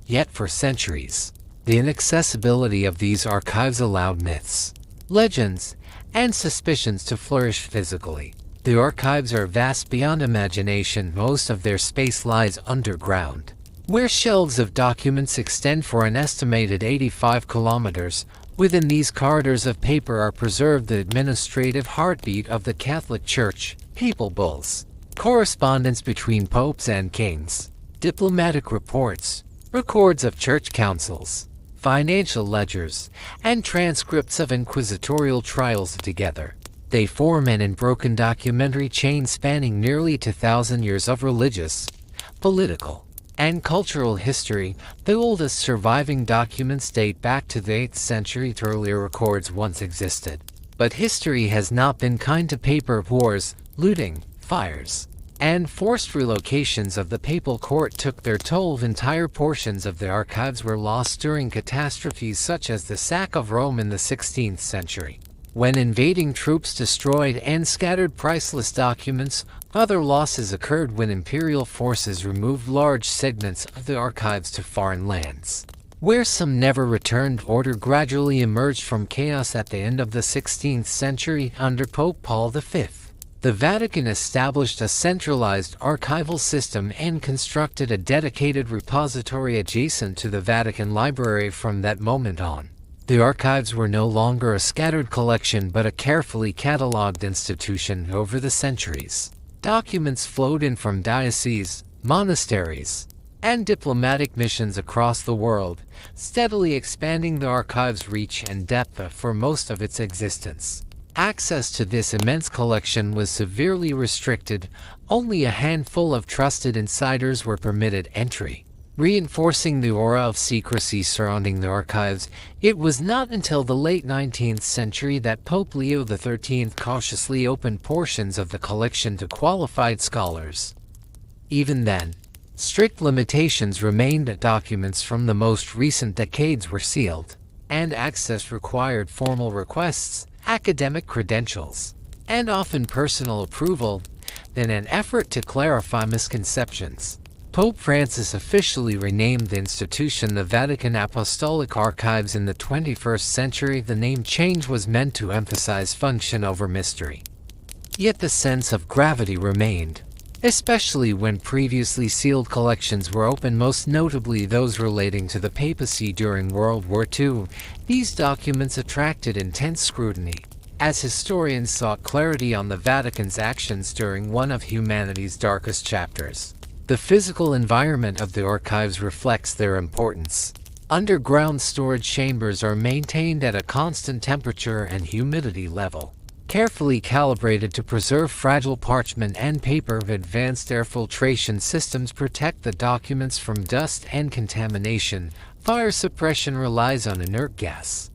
Speaker 1: Yet for centuries, the inaccessibility of these archives allowed myths, legends, and suspicions to flourish physically. The archives are vast beyond imagination. Most of their space lies underground, where shelves of documents extend for an estimated 85 kilometers. Within these corridors of paper are preserved the administrative heartbeat of the Catholic Church, papal bulls, correspondence between popes and kings, diplomatic reports, records of church councils, financial ledgers, and transcripts of inquisitorial trials. Together, they form an unbroken documentary chain spanning nearly 2,000 years of religious, political, and cultural history. The oldest surviving documents date back to the 8th century. Earlier records once existed, but history has not been kind to paper. Wars, looting, fires, and forced relocations of the papal court took their toll. Entire portions of the archives were lost during catastrophes such as the sack of Rome in the 16th century, When invading troops destroyed and scattered priceless documents, other losses occurred when imperial forces removed large segments of the archives to foreign lands, where some never returned. Order gradually emerged from chaos at the end of the 16th century under Pope Paul V. The Vatican established a centralized archival system and constructed a dedicated repository adjacent to the Vatican Library. From that moment on, the archives were no longer a scattered collection but a carefully catalogued institution. Over the centuries, documents flowed in from dioceses, monasteries, and diplomatic missions across the world, steadily expanding the archive's reach and depth for most of its existence. Access to this immense collection was severely restricted. Only a handful of trusted insiders were permitted entry, reinforcing the aura of secrecy surrounding the archives. It was not until the late 19th century that Pope Leo XIII cautiously opened portions of the collection to qualified scholars. Even then, strict limitations remained. Documents from the most recent decades were sealed, and access required formal requests, academic credentials, and often personal approval. In an effort to clarify misconceptions, Pope Francis officially renamed the institution the Vatican Apostolic Archives in the 21st century. The name change was meant to emphasize function over mystery. Yet the sense of gravity remained, especially when previously sealed collections were open, most notably those relating to the papacy during World War II. These documents attracted intense scrutiny, as historians sought clarity on the Vatican's actions during one of humanity's darkest chapters. The physical environment of the archives reflects their importance. Underground storage chambers are maintained at a constant temperature and humidity level, carefully calibrated to preserve fragile parchment and paper. Advanced air filtration systems protect the documents from dust and contamination. Fire suppression relies on inert gas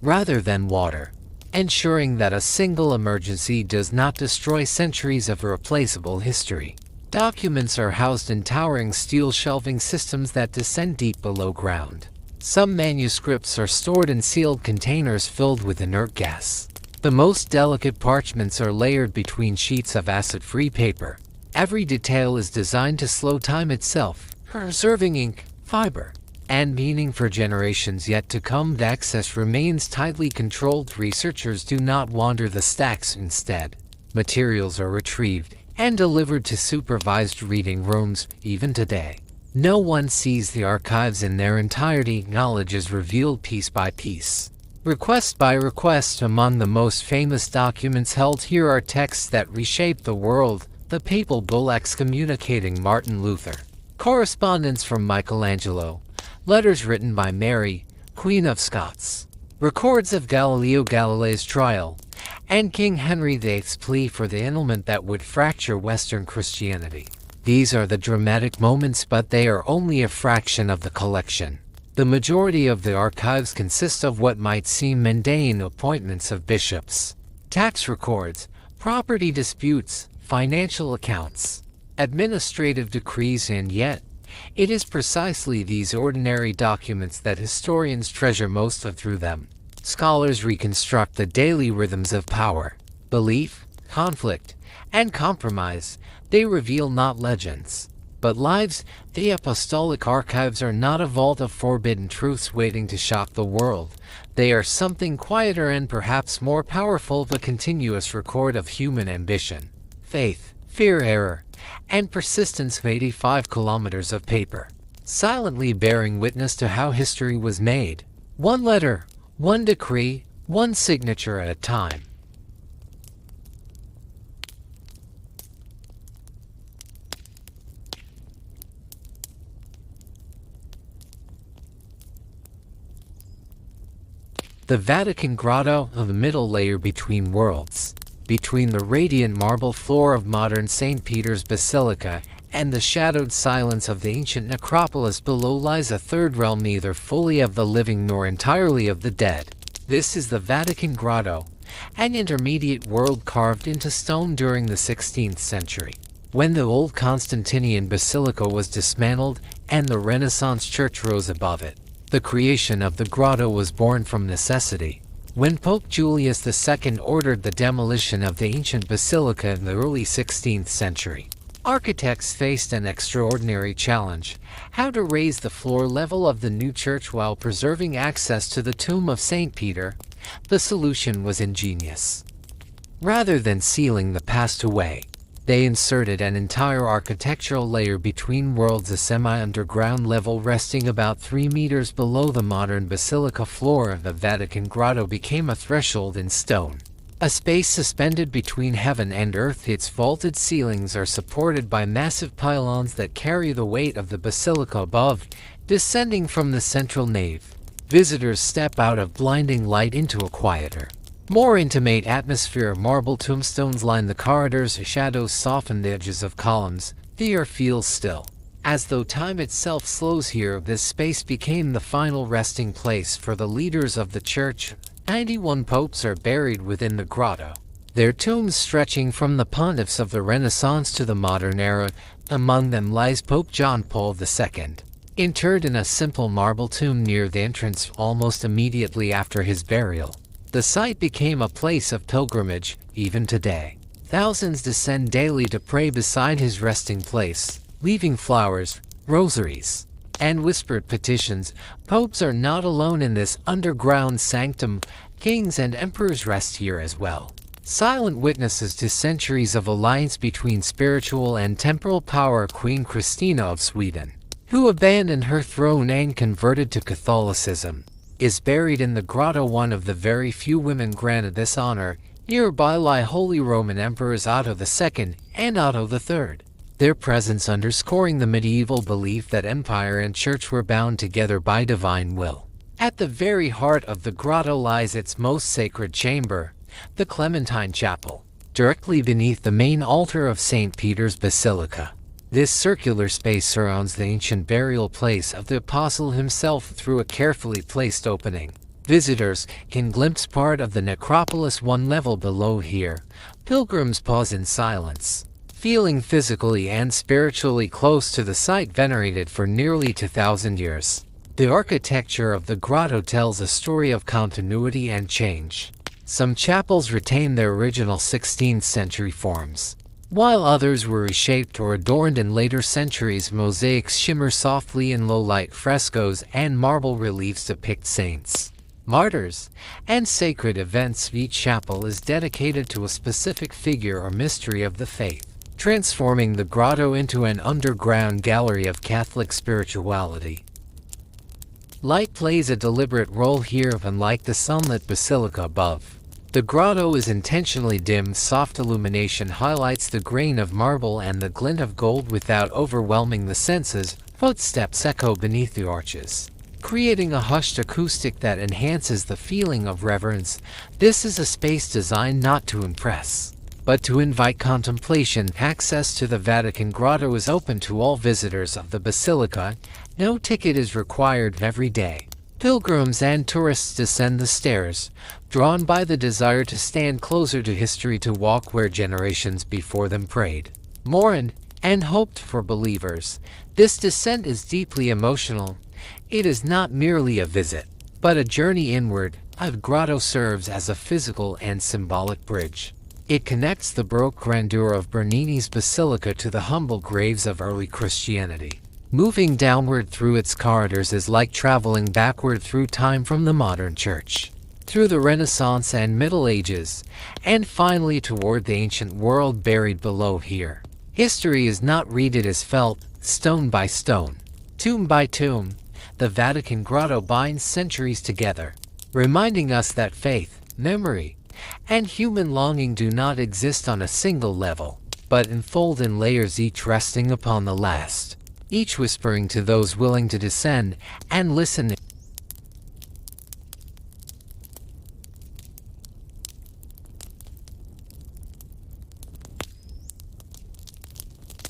Speaker 1: rather than water, ensuring that a single emergency does not destroy centuries of irreplaceable history. Documents are housed in towering steel shelving systems that descend deep below ground. Some manuscripts are stored in sealed containers filled with inert gas. The most delicate parchments are layered between sheets of acid-free paper. Every detail is designed to slow time itself, preserving ink, fiber, and meaning for generations yet to come. Access remains tightly controlled. Researchers do not wander the stacks. Instead, materials are retrieved and delivered to supervised reading rooms. Even today, no one sees the archives in their entirety. Knowledge is revealed piece by piece, request by request. Among the most famous documents held here are texts that reshaped the world: the papal bull excommunicating Martin Luther, correspondence from Michelangelo, letters written by Mary, Queen of Scots, records of Galileo Galilei's trial, and King Henry VIII's plea for the annulment that would fracture Western Christianity. These are the dramatic moments, but they are only a fraction of the collection. The majority of the archives consist of what might seem mundane appointments of bishops, tax records, property disputes, financial accounts, administrative decrees, and yet, it is precisely these ordinary documents that historians treasure most. Through them, scholars reconstruct the daily rhythms of power, belief, conflict, and compromise. They reveal not legends, but lives. The Apostolic Archives are not a vault of forbidden truths waiting to shock the world. They are something quieter and perhaps more powerful: the continuous record of human ambition, faith, fear, error, and persistence. 85 kilometers of paper, silently bearing witness to how history was made. One letter, one decree, one signature at a time. The Vatican Grotto, the middle layer between worlds. Between the radiant marble floor of modern St. Peter's Basilica and the shadowed silence of the ancient necropolis below lies a third realm, neither fully of the living nor entirely of the dead. This is the Vatican Grotto, an intermediate world carved into stone during the 16th century, when the old Constantinian Basilica was dismantled and the Renaissance church rose above it. The creation of the grotto was born from necessity. When Pope Julius II ordered the demolition of the ancient basilica in the early 16th century, architects faced an extraordinary challenge: how to raise the floor level of the new church while preserving access to the tomb of St. Peter. The solution was ingenious. Rather than sealing the past away, they inserted an entire architectural layer between worlds, a semi-underground level resting about 3 meters below the modern basilica floor of the Vatican Grotto became a threshold in stone. A space suspended between heaven and earth. Its vaulted ceilings are supported by massive pylons that carry the weight of the basilica above. Descending from the central nave, visitors step out of blinding light into a quieter, more intimate atmosphere. Marble tombstones line the corridors, shadows soften the edges of columns. The air feels still, as though time itself slows here. This space became the final resting place for the leaders of the church. 91 popes are buried within the grotto, their tombs stretching from the pontiffs of the Renaissance to the modern era. Among them lies Pope John Paul II, interred in a simple marble tomb near the entrance almost immediately after his burial. The site became a place of pilgrimage. Even today, thousands descend daily to pray beside his resting place, leaving flowers, rosaries, and whispered petitions. Popes are not alone in this underground sanctum. Kings and emperors rest here as well, silent witnesses to centuries of alliance between spiritual and temporal power. Queen Christina of Sweden, who abandoned her throne and converted to Catholicism, is buried in the grotto, one of the very few women granted this honor. Nearby lie Holy Roman Emperors Otto II and Otto III, their presence underscoring the medieval belief that empire and church were bound together by divine will. At the very heart of the grotto lies its most sacred chamber, the Clementine Chapel, directly beneath the main altar of St. Peter's Basilica. This circular space surrounds the ancient burial place of the apostle himself through a carefully placed opening. Visitors can glimpse part of the necropolis one level below here. Pilgrims pause in silence, feeling physically and spiritually close to the site venerated for nearly 2,000 years. The architecture of the grotto tells a story of continuity and change. Some chapels retain their original 16th century forms, while others were reshaped or adorned in later centuries. Mosaics shimmer softly in low light. Frescoes and marble reliefs depict saints, martyrs, and sacred events. Each chapel is dedicated to a specific figure or mystery of the faith, transforming the grotto into an underground gallery of Catholic spirituality. Light plays a deliberate role here. Unlike the sunlit basilica above, the grotto is intentionally dim. Soft illumination highlights the grain of marble and the glint of gold without overwhelming the senses. Footsteps echo beneath the arches, creating a hushed acoustic that enhances the feeling of reverence. This is a space designed not to impress, but to invite contemplation. Access to the Vatican Grotto is open to all visitors of the Basilica. No ticket is required every day. Pilgrims and tourists descend the stairs, drawn by the desire to stand closer to history, to walk where generations before them prayed, mourned, and hoped. For believers, this descent is deeply emotional. It is not merely a visit, but a journey inward. The grotto serves as a physical and symbolic bridge. It connects the Baroque grandeur of Bernini's Basilica to the humble graves of early Christianity. Moving downward through its corridors is like traveling backward through time, from the modern church, through the Renaissance and Middle Ages, and finally toward the ancient world buried below here. History is not read, it is felt, stone by stone, tomb by tomb. The Vatican Grotto binds centuries together, reminding us that faith, memory, and human longing do not exist on a single level, but unfold in layers, each resting upon the last, each whispering to those willing to descend and listen.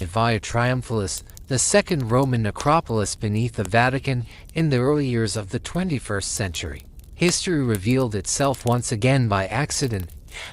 Speaker 1: Via Triumphalis, the second Roman necropolis beneath the Vatican. In the early years of the 21st century, history revealed itself once again by accident.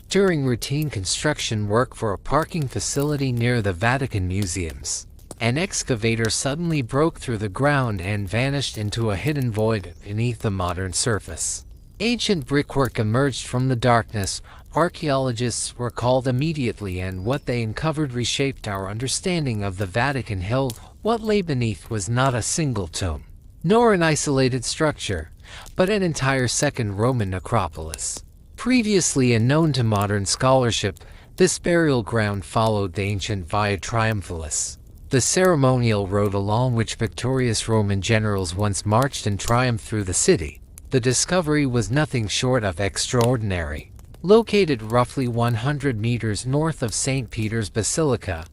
Speaker 1: During routine construction work for a parking facility near the Vatican museums, an excavator suddenly broke through the ground and vanished into a hidden void beneath the modern surface. Ancient brickwork emerged from the darkness. Archaeologists were called immediately, and what they uncovered reshaped our understanding of the Vatican Hill. What lay beneath was not a single tomb, nor an isolated structure, but an entire second Roman necropolis. Previously unknown to modern scholarship, this burial ground followed the ancient Via Triumphalis, the ceremonial road along which victorious Roman generals once marched in triumph through the city. The discovery was nothing short of extraordinary. Located roughly 100 meters north of St. Peter's Basilica,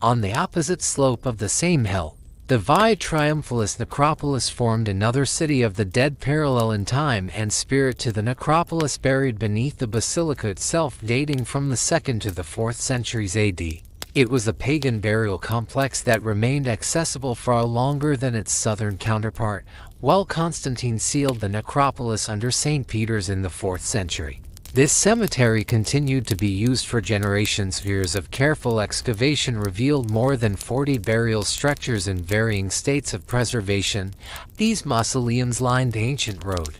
Speaker 1: on the opposite slope of the same hill, the Via Triumphalis necropolis formed another city of the dead, parallel in time and spirit to the necropolis buried beneath the basilica itself, dating from the 2nd to the 4th centuries AD. It was a pagan burial complex that remained accessible far longer than its southern counterpart, while Constantine sealed the necropolis under St. Peter's in the 4th century. This cemetery continued to be used for generations. Years of careful excavation revealed more than 40 burial structures in varying states of preservation. These mausoleums lined the ancient road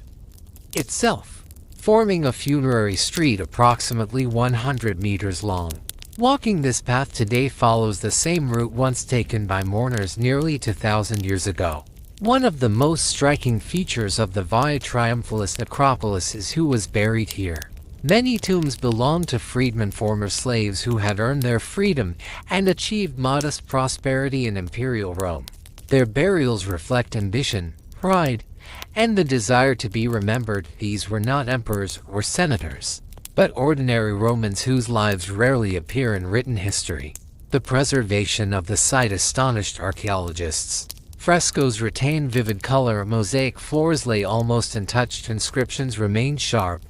Speaker 1: itself, forming a funerary street approximately 100 meters long. Walking this path today follows the same route once taken by mourners nearly 2,000 years ago. One of the most striking features of the Via Triumphalis necropolis is who was buried here. Many tombs belonged to freedmen, former slaves who had earned their freedom and achieved modest prosperity in imperial Rome. Their burials reflect ambition, pride, and the desire to be remembered. These were not emperors or senators, but ordinary Romans whose lives rarely appear in written history. The preservation of the site astonished archaeologists. Frescoes retained vivid color, mosaic floors lay almost untouched, inscriptions remained sharp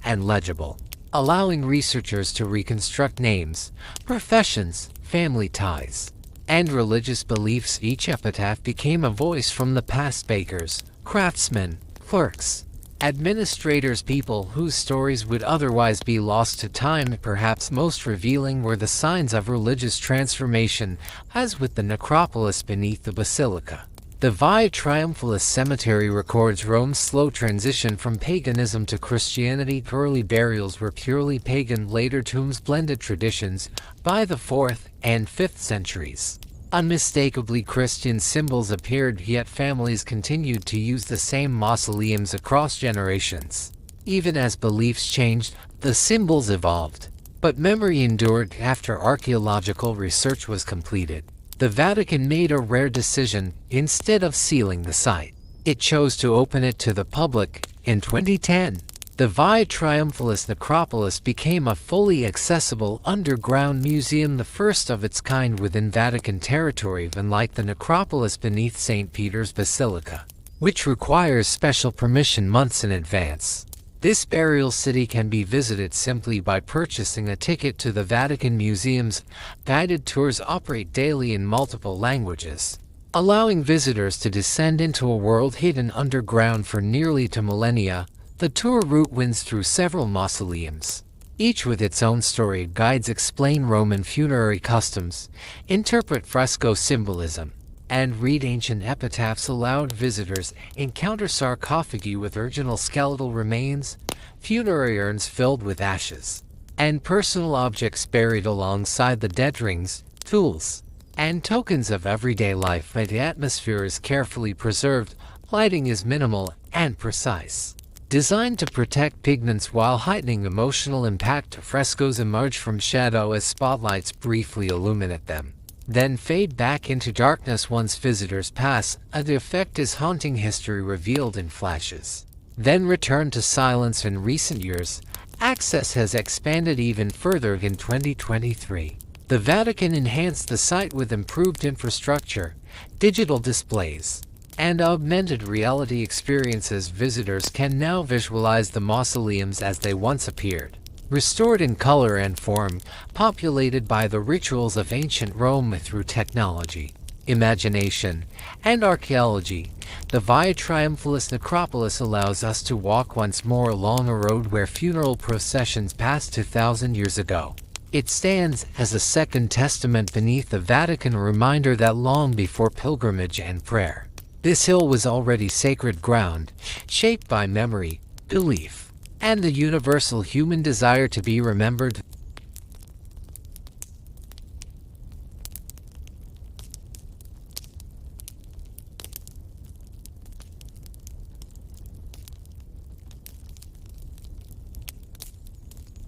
Speaker 1: and legible, allowing researchers to reconstruct names, professions, family ties, and religious beliefs. Each epitaph became a voice from the past: bakers, craftsmen, clerks, administrators, people whose stories would otherwise be lost to time. Perhaps most revealing were the signs of religious transformation, as with the necropolis beneath the basilica. The Via Triumphalis cemetery records Rome's slow transition from paganism to Christianity. Early burials were purely pagan, later tombs blended traditions. By the 4th and 5th centuries, unmistakably Christian symbols appeared, yet families continued to use the same mausoleums across generations. Even as beliefs changed, the symbols evolved, but memory endured. After archaeological research was completed, the Vatican made a rare decision. Instead of sealing the site, it chose to open it to the public. In 2010, the Via Triumphalis necropolis became a fully accessible underground museum, the first of its kind within Vatican territory. Unlike the necropolis beneath St. Peter's Basilica, which requires special permission months in advance, this burial city can be visited simply by purchasing a ticket to the Vatican museums. Guided tours operate daily in multiple languages, allowing visitors to descend into a world hidden underground for nearly 2 millennia. The tour route winds through several mausoleums, each with its own story. Guides explain Roman funerary customs, interpret fresco symbolism, and read ancient epitaphs. Allowed visitors encounter sarcophagi with original skeletal remains, funerary urns filled with ashes, and personal objects buried alongside the dead: rings, tools, and tokens of everyday life. The atmosphere is carefully preserved, lighting is minimal and precise, designed to protect pigments while heightening emotional impact. Frescoes emerge from shadow as spotlights briefly illuminate them, then fade back into darkness once visitors pass. The effect is haunting, history revealed in flashes, then return to silence. In recent years, access has expanded even further. In 2023, the Vatican enhanced the site with improved infrastructure, digital displays, and augmented reality experiences. Visitors can now visualize the mausoleums as they once appeared, restored in color and form, populated by the rituals of ancient Rome. Through technology, imagination, and archaeology, the Via Triumphalis necropolis allows us to walk once more along a road where funeral processions passed 2,000 years ago. It stands as a second testament beneath the Vatican, a reminder that long before pilgrimage and prayer, this hill was already sacred ground, shaped by memory, belief, and the universal human desire to be remembered.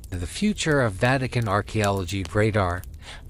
Speaker 1: The future of Vatican archaeology radar,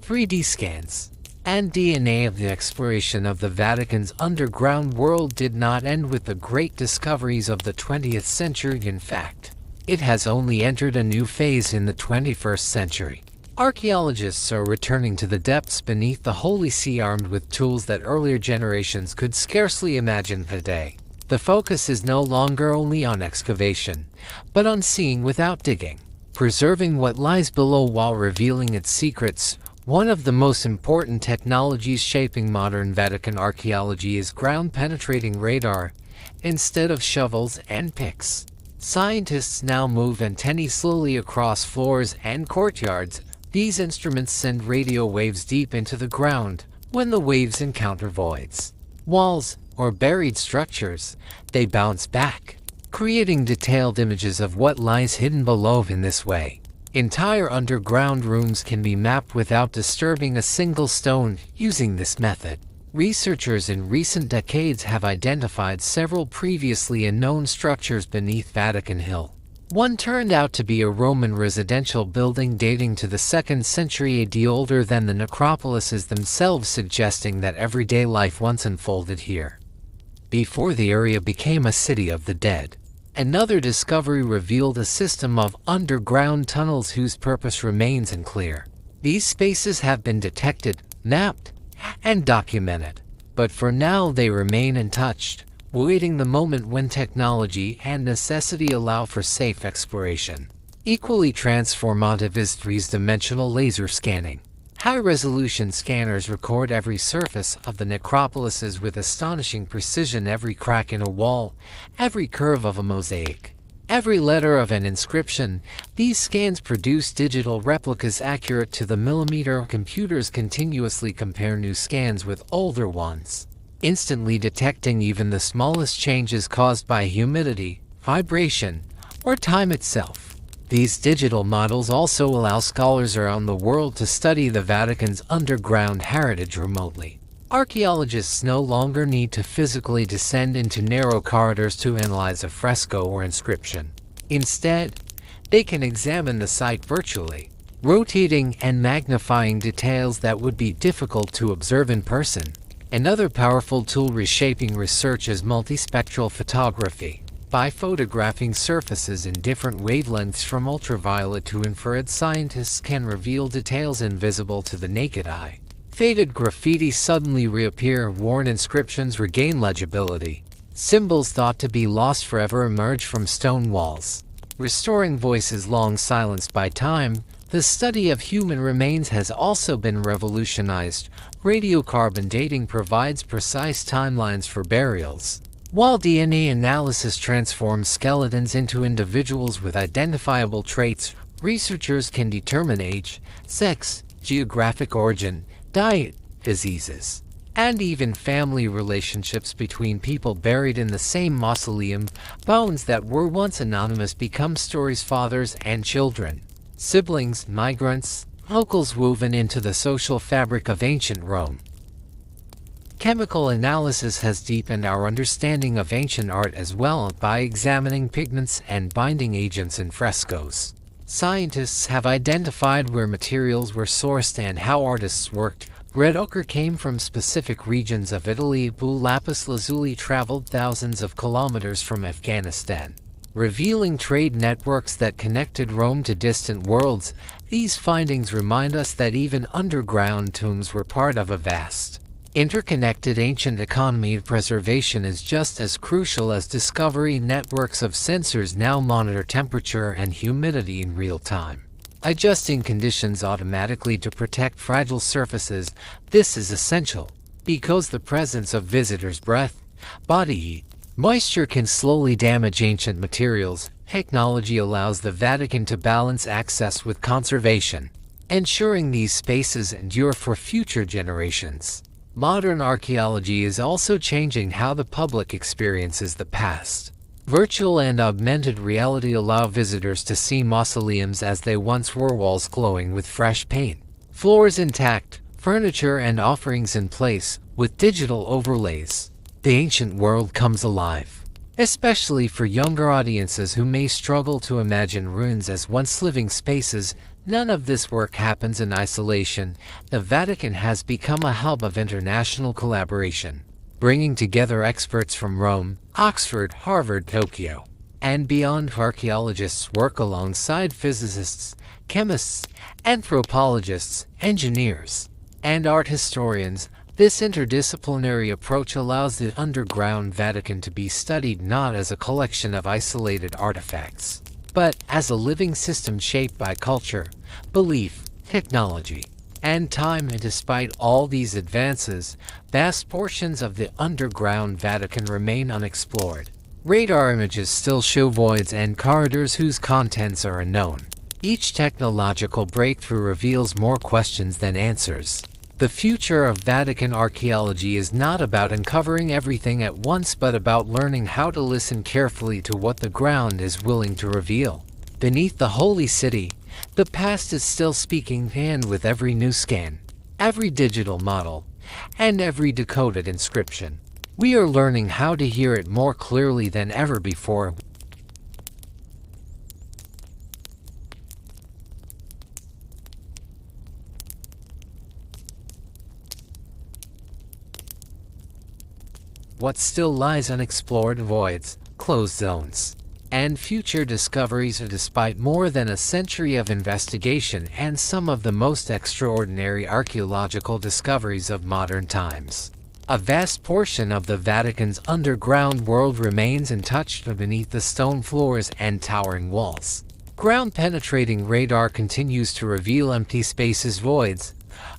Speaker 1: 3D scans, and DNA of the exploration of the Vatican's underground world did not end with the great discoveries of the 20th century. In fact, it has only entered a new phase in the 21st century. Archaeologists are returning to the depths beneath the Holy See armed with tools that earlier generations could scarcely imagine today. The focus is no longer only on excavation, but on seeing without digging, preserving what lies below while revealing its secrets. One of the most important technologies shaping modern Vatican archaeology is ground-penetrating radar. Instead of shovels and picks, scientists now move antennae slowly across floors and courtyards. These instruments send radio waves deep into the ground. When the waves encounter voids, walls, or buried structures, they bounce back, creating detailed images of what lies hidden below. In this way, entire underground rooms can be mapped without disturbing a single stone. Using this method, researchers in recent decades have identified several previously unknown structures beneath Vatican Hill. One turned out to be a Roman residential building dating to the 2nd century AD, older than the necropolises themselves, suggesting that everyday life once unfolded here, before the area became a city of the dead. Another discovery revealed a system of underground tunnels whose purpose remains unclear. These spaces have been detected, mapped, and documented, but for now they remain untouched, waiting the moment when technology and necessity allow for safe exploration. Equally transformative is three-dimensional laser scanning. High-resolution scanners record every surface of the necropolises with astonishing precision: every crack in a wall, every curve of a mosaic, every letter of an inscription. These scans produce digital replicas accurate to the millimeter. Computers continuously compare new scans with older ones, instantly detecting even the smallest changes caused by humidity, vibration, or time itself. These digital models also allow scholars around the world to study the Vatican's underground heritage remotely. Archaeologists no longer need to physically descend into narrow corridors to analyze a fresco or inscription. Instead, they can examine the site virtually, rotating and magnifying details that would be difficult to observe in person. Another powerful tool reshaping research is multispectral photography. By photographing surfaces in different wavelengths from ultraviolet to infrared, scientists can reveal details invisible to the naked eye. Faded graffiti suddenly reappear, worn inscriptions regain legibility. Symbols thought to be lost forever emerge from stone walls, restoring voices long silenced by time. The study of human remains has also been revolutionized. Radiocarbon dating provides precise timelines for burials, while DNA analysis transforms skeletons into individuals with identifiable traits. Researchers can determine age, sex, geographic origin, diet, diseases, and even family relationships between people buried in the same mausoleum. Bones that were once anonymous become stories: fathers and children, siblings, migrants, locals woven into the social fabric of ancient Rome. Chemical analysis has deepened our understanding of ancient art as well. By examining pigments and binding agents in frescoes, scientists have identified where materials were sourced and how artists worked. Red ochre came from specific regions of Italy. Blue lapis lazuli traveled thousands of kilometers from Afghanistan, revealing trade networks that connected Rome to distant worlds. These findings remind us that even underground tombs were part of a vast, interconnected ancient economy. Preservation is just as crucial as discovery. Networks of sensors now monitor temperature and humidity in real time, adjusting conditions automatically to protect fragile surfaces. This is essential because the presence of visitors' breath, body heat, moisture can slowly damage ancient materials. Technology allows the Vatican to balance access with conservation, ensuring these spaces endure for future generations. Modern archaeology is also changing how the public experiences the past. Virtual and augmented reality allow visitors to see mausoleums as they once were, walls glowing with fresh paint, floors intact, furniture and offerings in place, with digital overlays. The ancient world comes alive, especially for younger audiences who may struggle to imagine ruins as once living spaces. None of this work happens in isolation. The Vatican has become a hub of international collaboration, bringing together experts from Rome, Oxford, Harvard, Tokyo, and beyond. Archaeologists work alongside physicists, chemists, anthropologists, engineers, and art historians. This interdisciplinary approach allows the underground Vatican to be studied not as a collection of isolated artifacts, but as a living system shaped by culture, belief, technology, and time. And despite all these advances, vast portions of the underground Vatican remain unexplored. Radar images still show voids and corridors whose contents are unknown. Each technological breakthrough reveals more questions than answers. The future of Vatican archaeology is not about uncovering everything at once, but about learning how to listen carefully to what the ground is willing to reveal. Beneath the Holy City, the past is still speaking, and with every new scan, every digital model, and every decoded inscription, we are learning how to hear it more clearly than ever before. What still lies unexplored: voids, closed zones, and future discoveries. Despite more than a century of investigation and some of the most extraordinary archaeological discoveries of modern times, a vast portion of the Vatican's underground world remains untouched beneath the stone floors and towering walls. Ground-penetrating radar continues to reveal empty spaces, voids,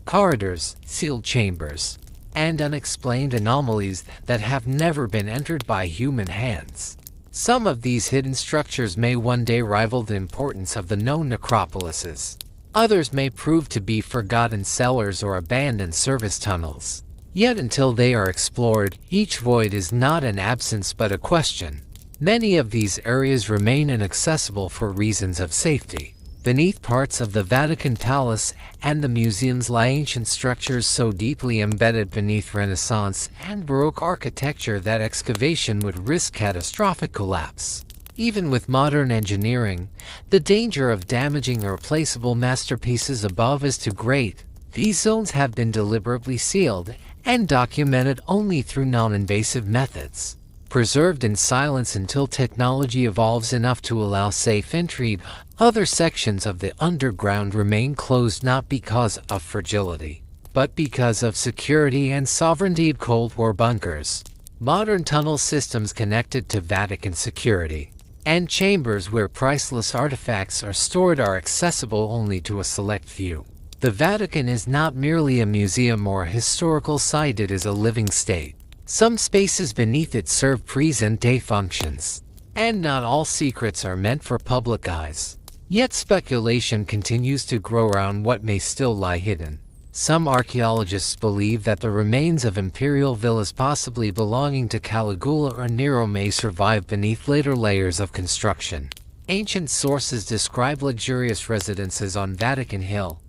Speaker 1: corridors, sealed chambers, and unexplained anomalies that have never been entered by human hands. Some of these hidden structures may one day rival the importance of the known necropolises. Others may prove to be forgotten cellars or abandoned service tunnels. Yet until they are explored, each void is not an absence but a question. Many of these areas remain inaccessible for reasons of safety. Beneath parts of the Vatican Palace and the museums lie ancient structures so deeply embedded beneath Renaissance and Baroque architecture that excavation would risk catastrophic collapse. Even with modern engineering, the danger of damaging irreplaceable masterpieces above is too great. These zones have been deliberately sealed and documented only through non-invasive methods, preserved in silence until technology evolves enough to allow safe entry. Other sections of the underground remain closed not because of fragility, but because of security and sovereignty. Cold War bunkers, modern tunnel systems connected to Vatican security, and chambers where priceless artifacts are stored are accessible only to a select few. The Vatican is not merely a museum or a historical site, it is a living state. Some spaces beneath it serve present-day functions, and not all secrets are meant for public eyes. Yet speculation continues to grow around what may still lie hidden. Some archaeologists believe that the remains of imperial villas possibly belonging to Caligula or Nero may survive beneath later layers of construction. Ancient sources describe luxurious residences on Vatican Hill,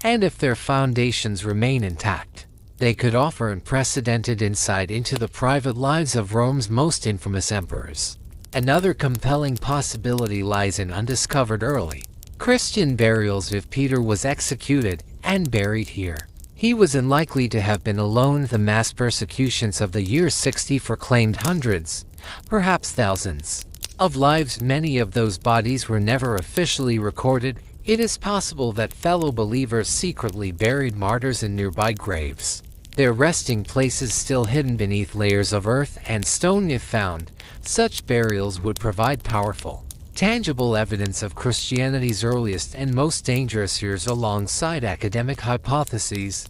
Speaker 1: and if their foundations remain intact, they could offer unprecedented insight into the private lives of Rome's most infamous emperors. Another compelling possibility lies in undiscovered early Christian burials. If Peter was executed and buried here, he was unlikely to have been alone. The mass persecutions of the year 60 claimed hundreds, perhaps thousands, of lives. Many of those bodies were never officially recorded. It is possible that fellow believers secretly buried martyrs in nearby graves, their resting places still hidden beneath layers of earth and stone. If found, such burials would provide powerful, tangible evidence of Christianity's earliest and most dangerous years. Alongside academic hypotheses,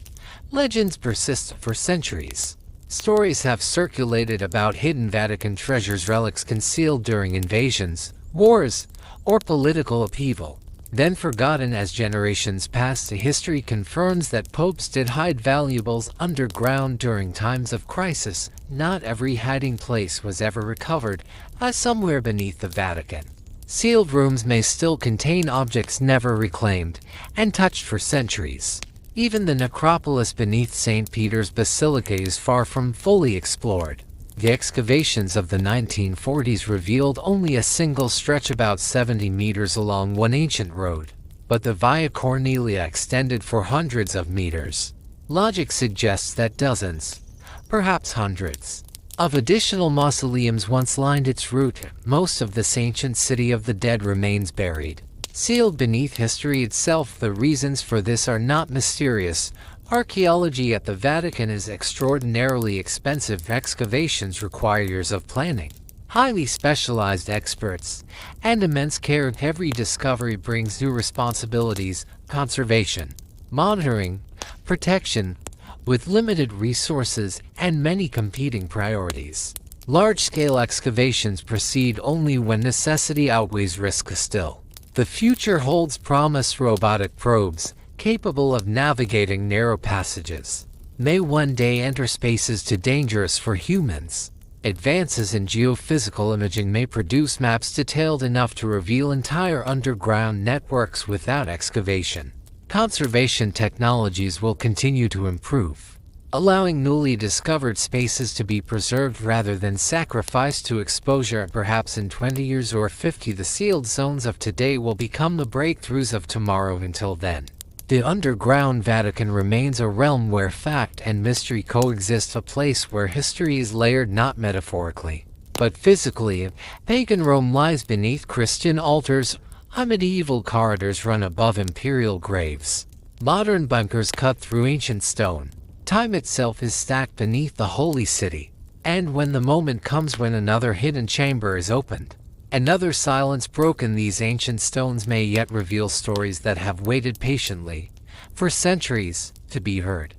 Speaker 1: legends persist for centuries. Stories have circulated about hidden Vatican treasures, relics concealed during invasions, wars, or political upheaval. then forgotten as generations passed. History confirms that popes did hide valuables underground during times of crisis. Not every hiding place was ever recovered, as somewhere beneath the Vatican. Sealed rooms may still contain objects never reclaimed and touched for centuries. Even the necropolis beneath St. Peter's Basilica is far from fully explored. The excavations of the 1940s revealed only a single stretch about 70 meters along one ancient road, but the Via Cornelia extended for hundreds of meters. Logic suggests that dozens, perhaps hundreds, of additional mausoleums once lined its route. Most of this ancient city of the dead remains buried, sealed beneath history itself. The reasons for this are not mysterious. Archaeology at the Vatican is extraordinarily expensive. Excavations require years of planning, highly specialized experts, and immense care. Every discovery brings new responsibilities: conservation, monitoring, protection, with limited resources and many competing priorities. Large-scale excavations proceed only when necessity outweighs risk. Still, the future holds promise. Robotic probes, capable of navigating narrow passages, may one day enter spaces too dangerous for humans. Advances in geophysical imaging may produce maps detailed enough to reveal entire underground networks without excavation. Conservation technologies will continue to improve, allowing newly discovered spaces to be preserved rather than sacrificed to exposure. Perhaps in 20 years or 50, the sealed zones of today will become the breakthroughs of tomorrow. Until then, the underground Vatican remains a realm where fact and mystery coexist, a place where history is layered not metaphorically, but physically. Pagan Rome lies beneath Christian altars. Medieval corridors run above imperial graves. Modern bunkers cut through ancient stone. Time itself is stacked beneath the holy city. And when the moment comes when another hidden chamber is opened, another silence broken, these ancient stones may yet reveal stories that have waited patiently for centuries to be heard.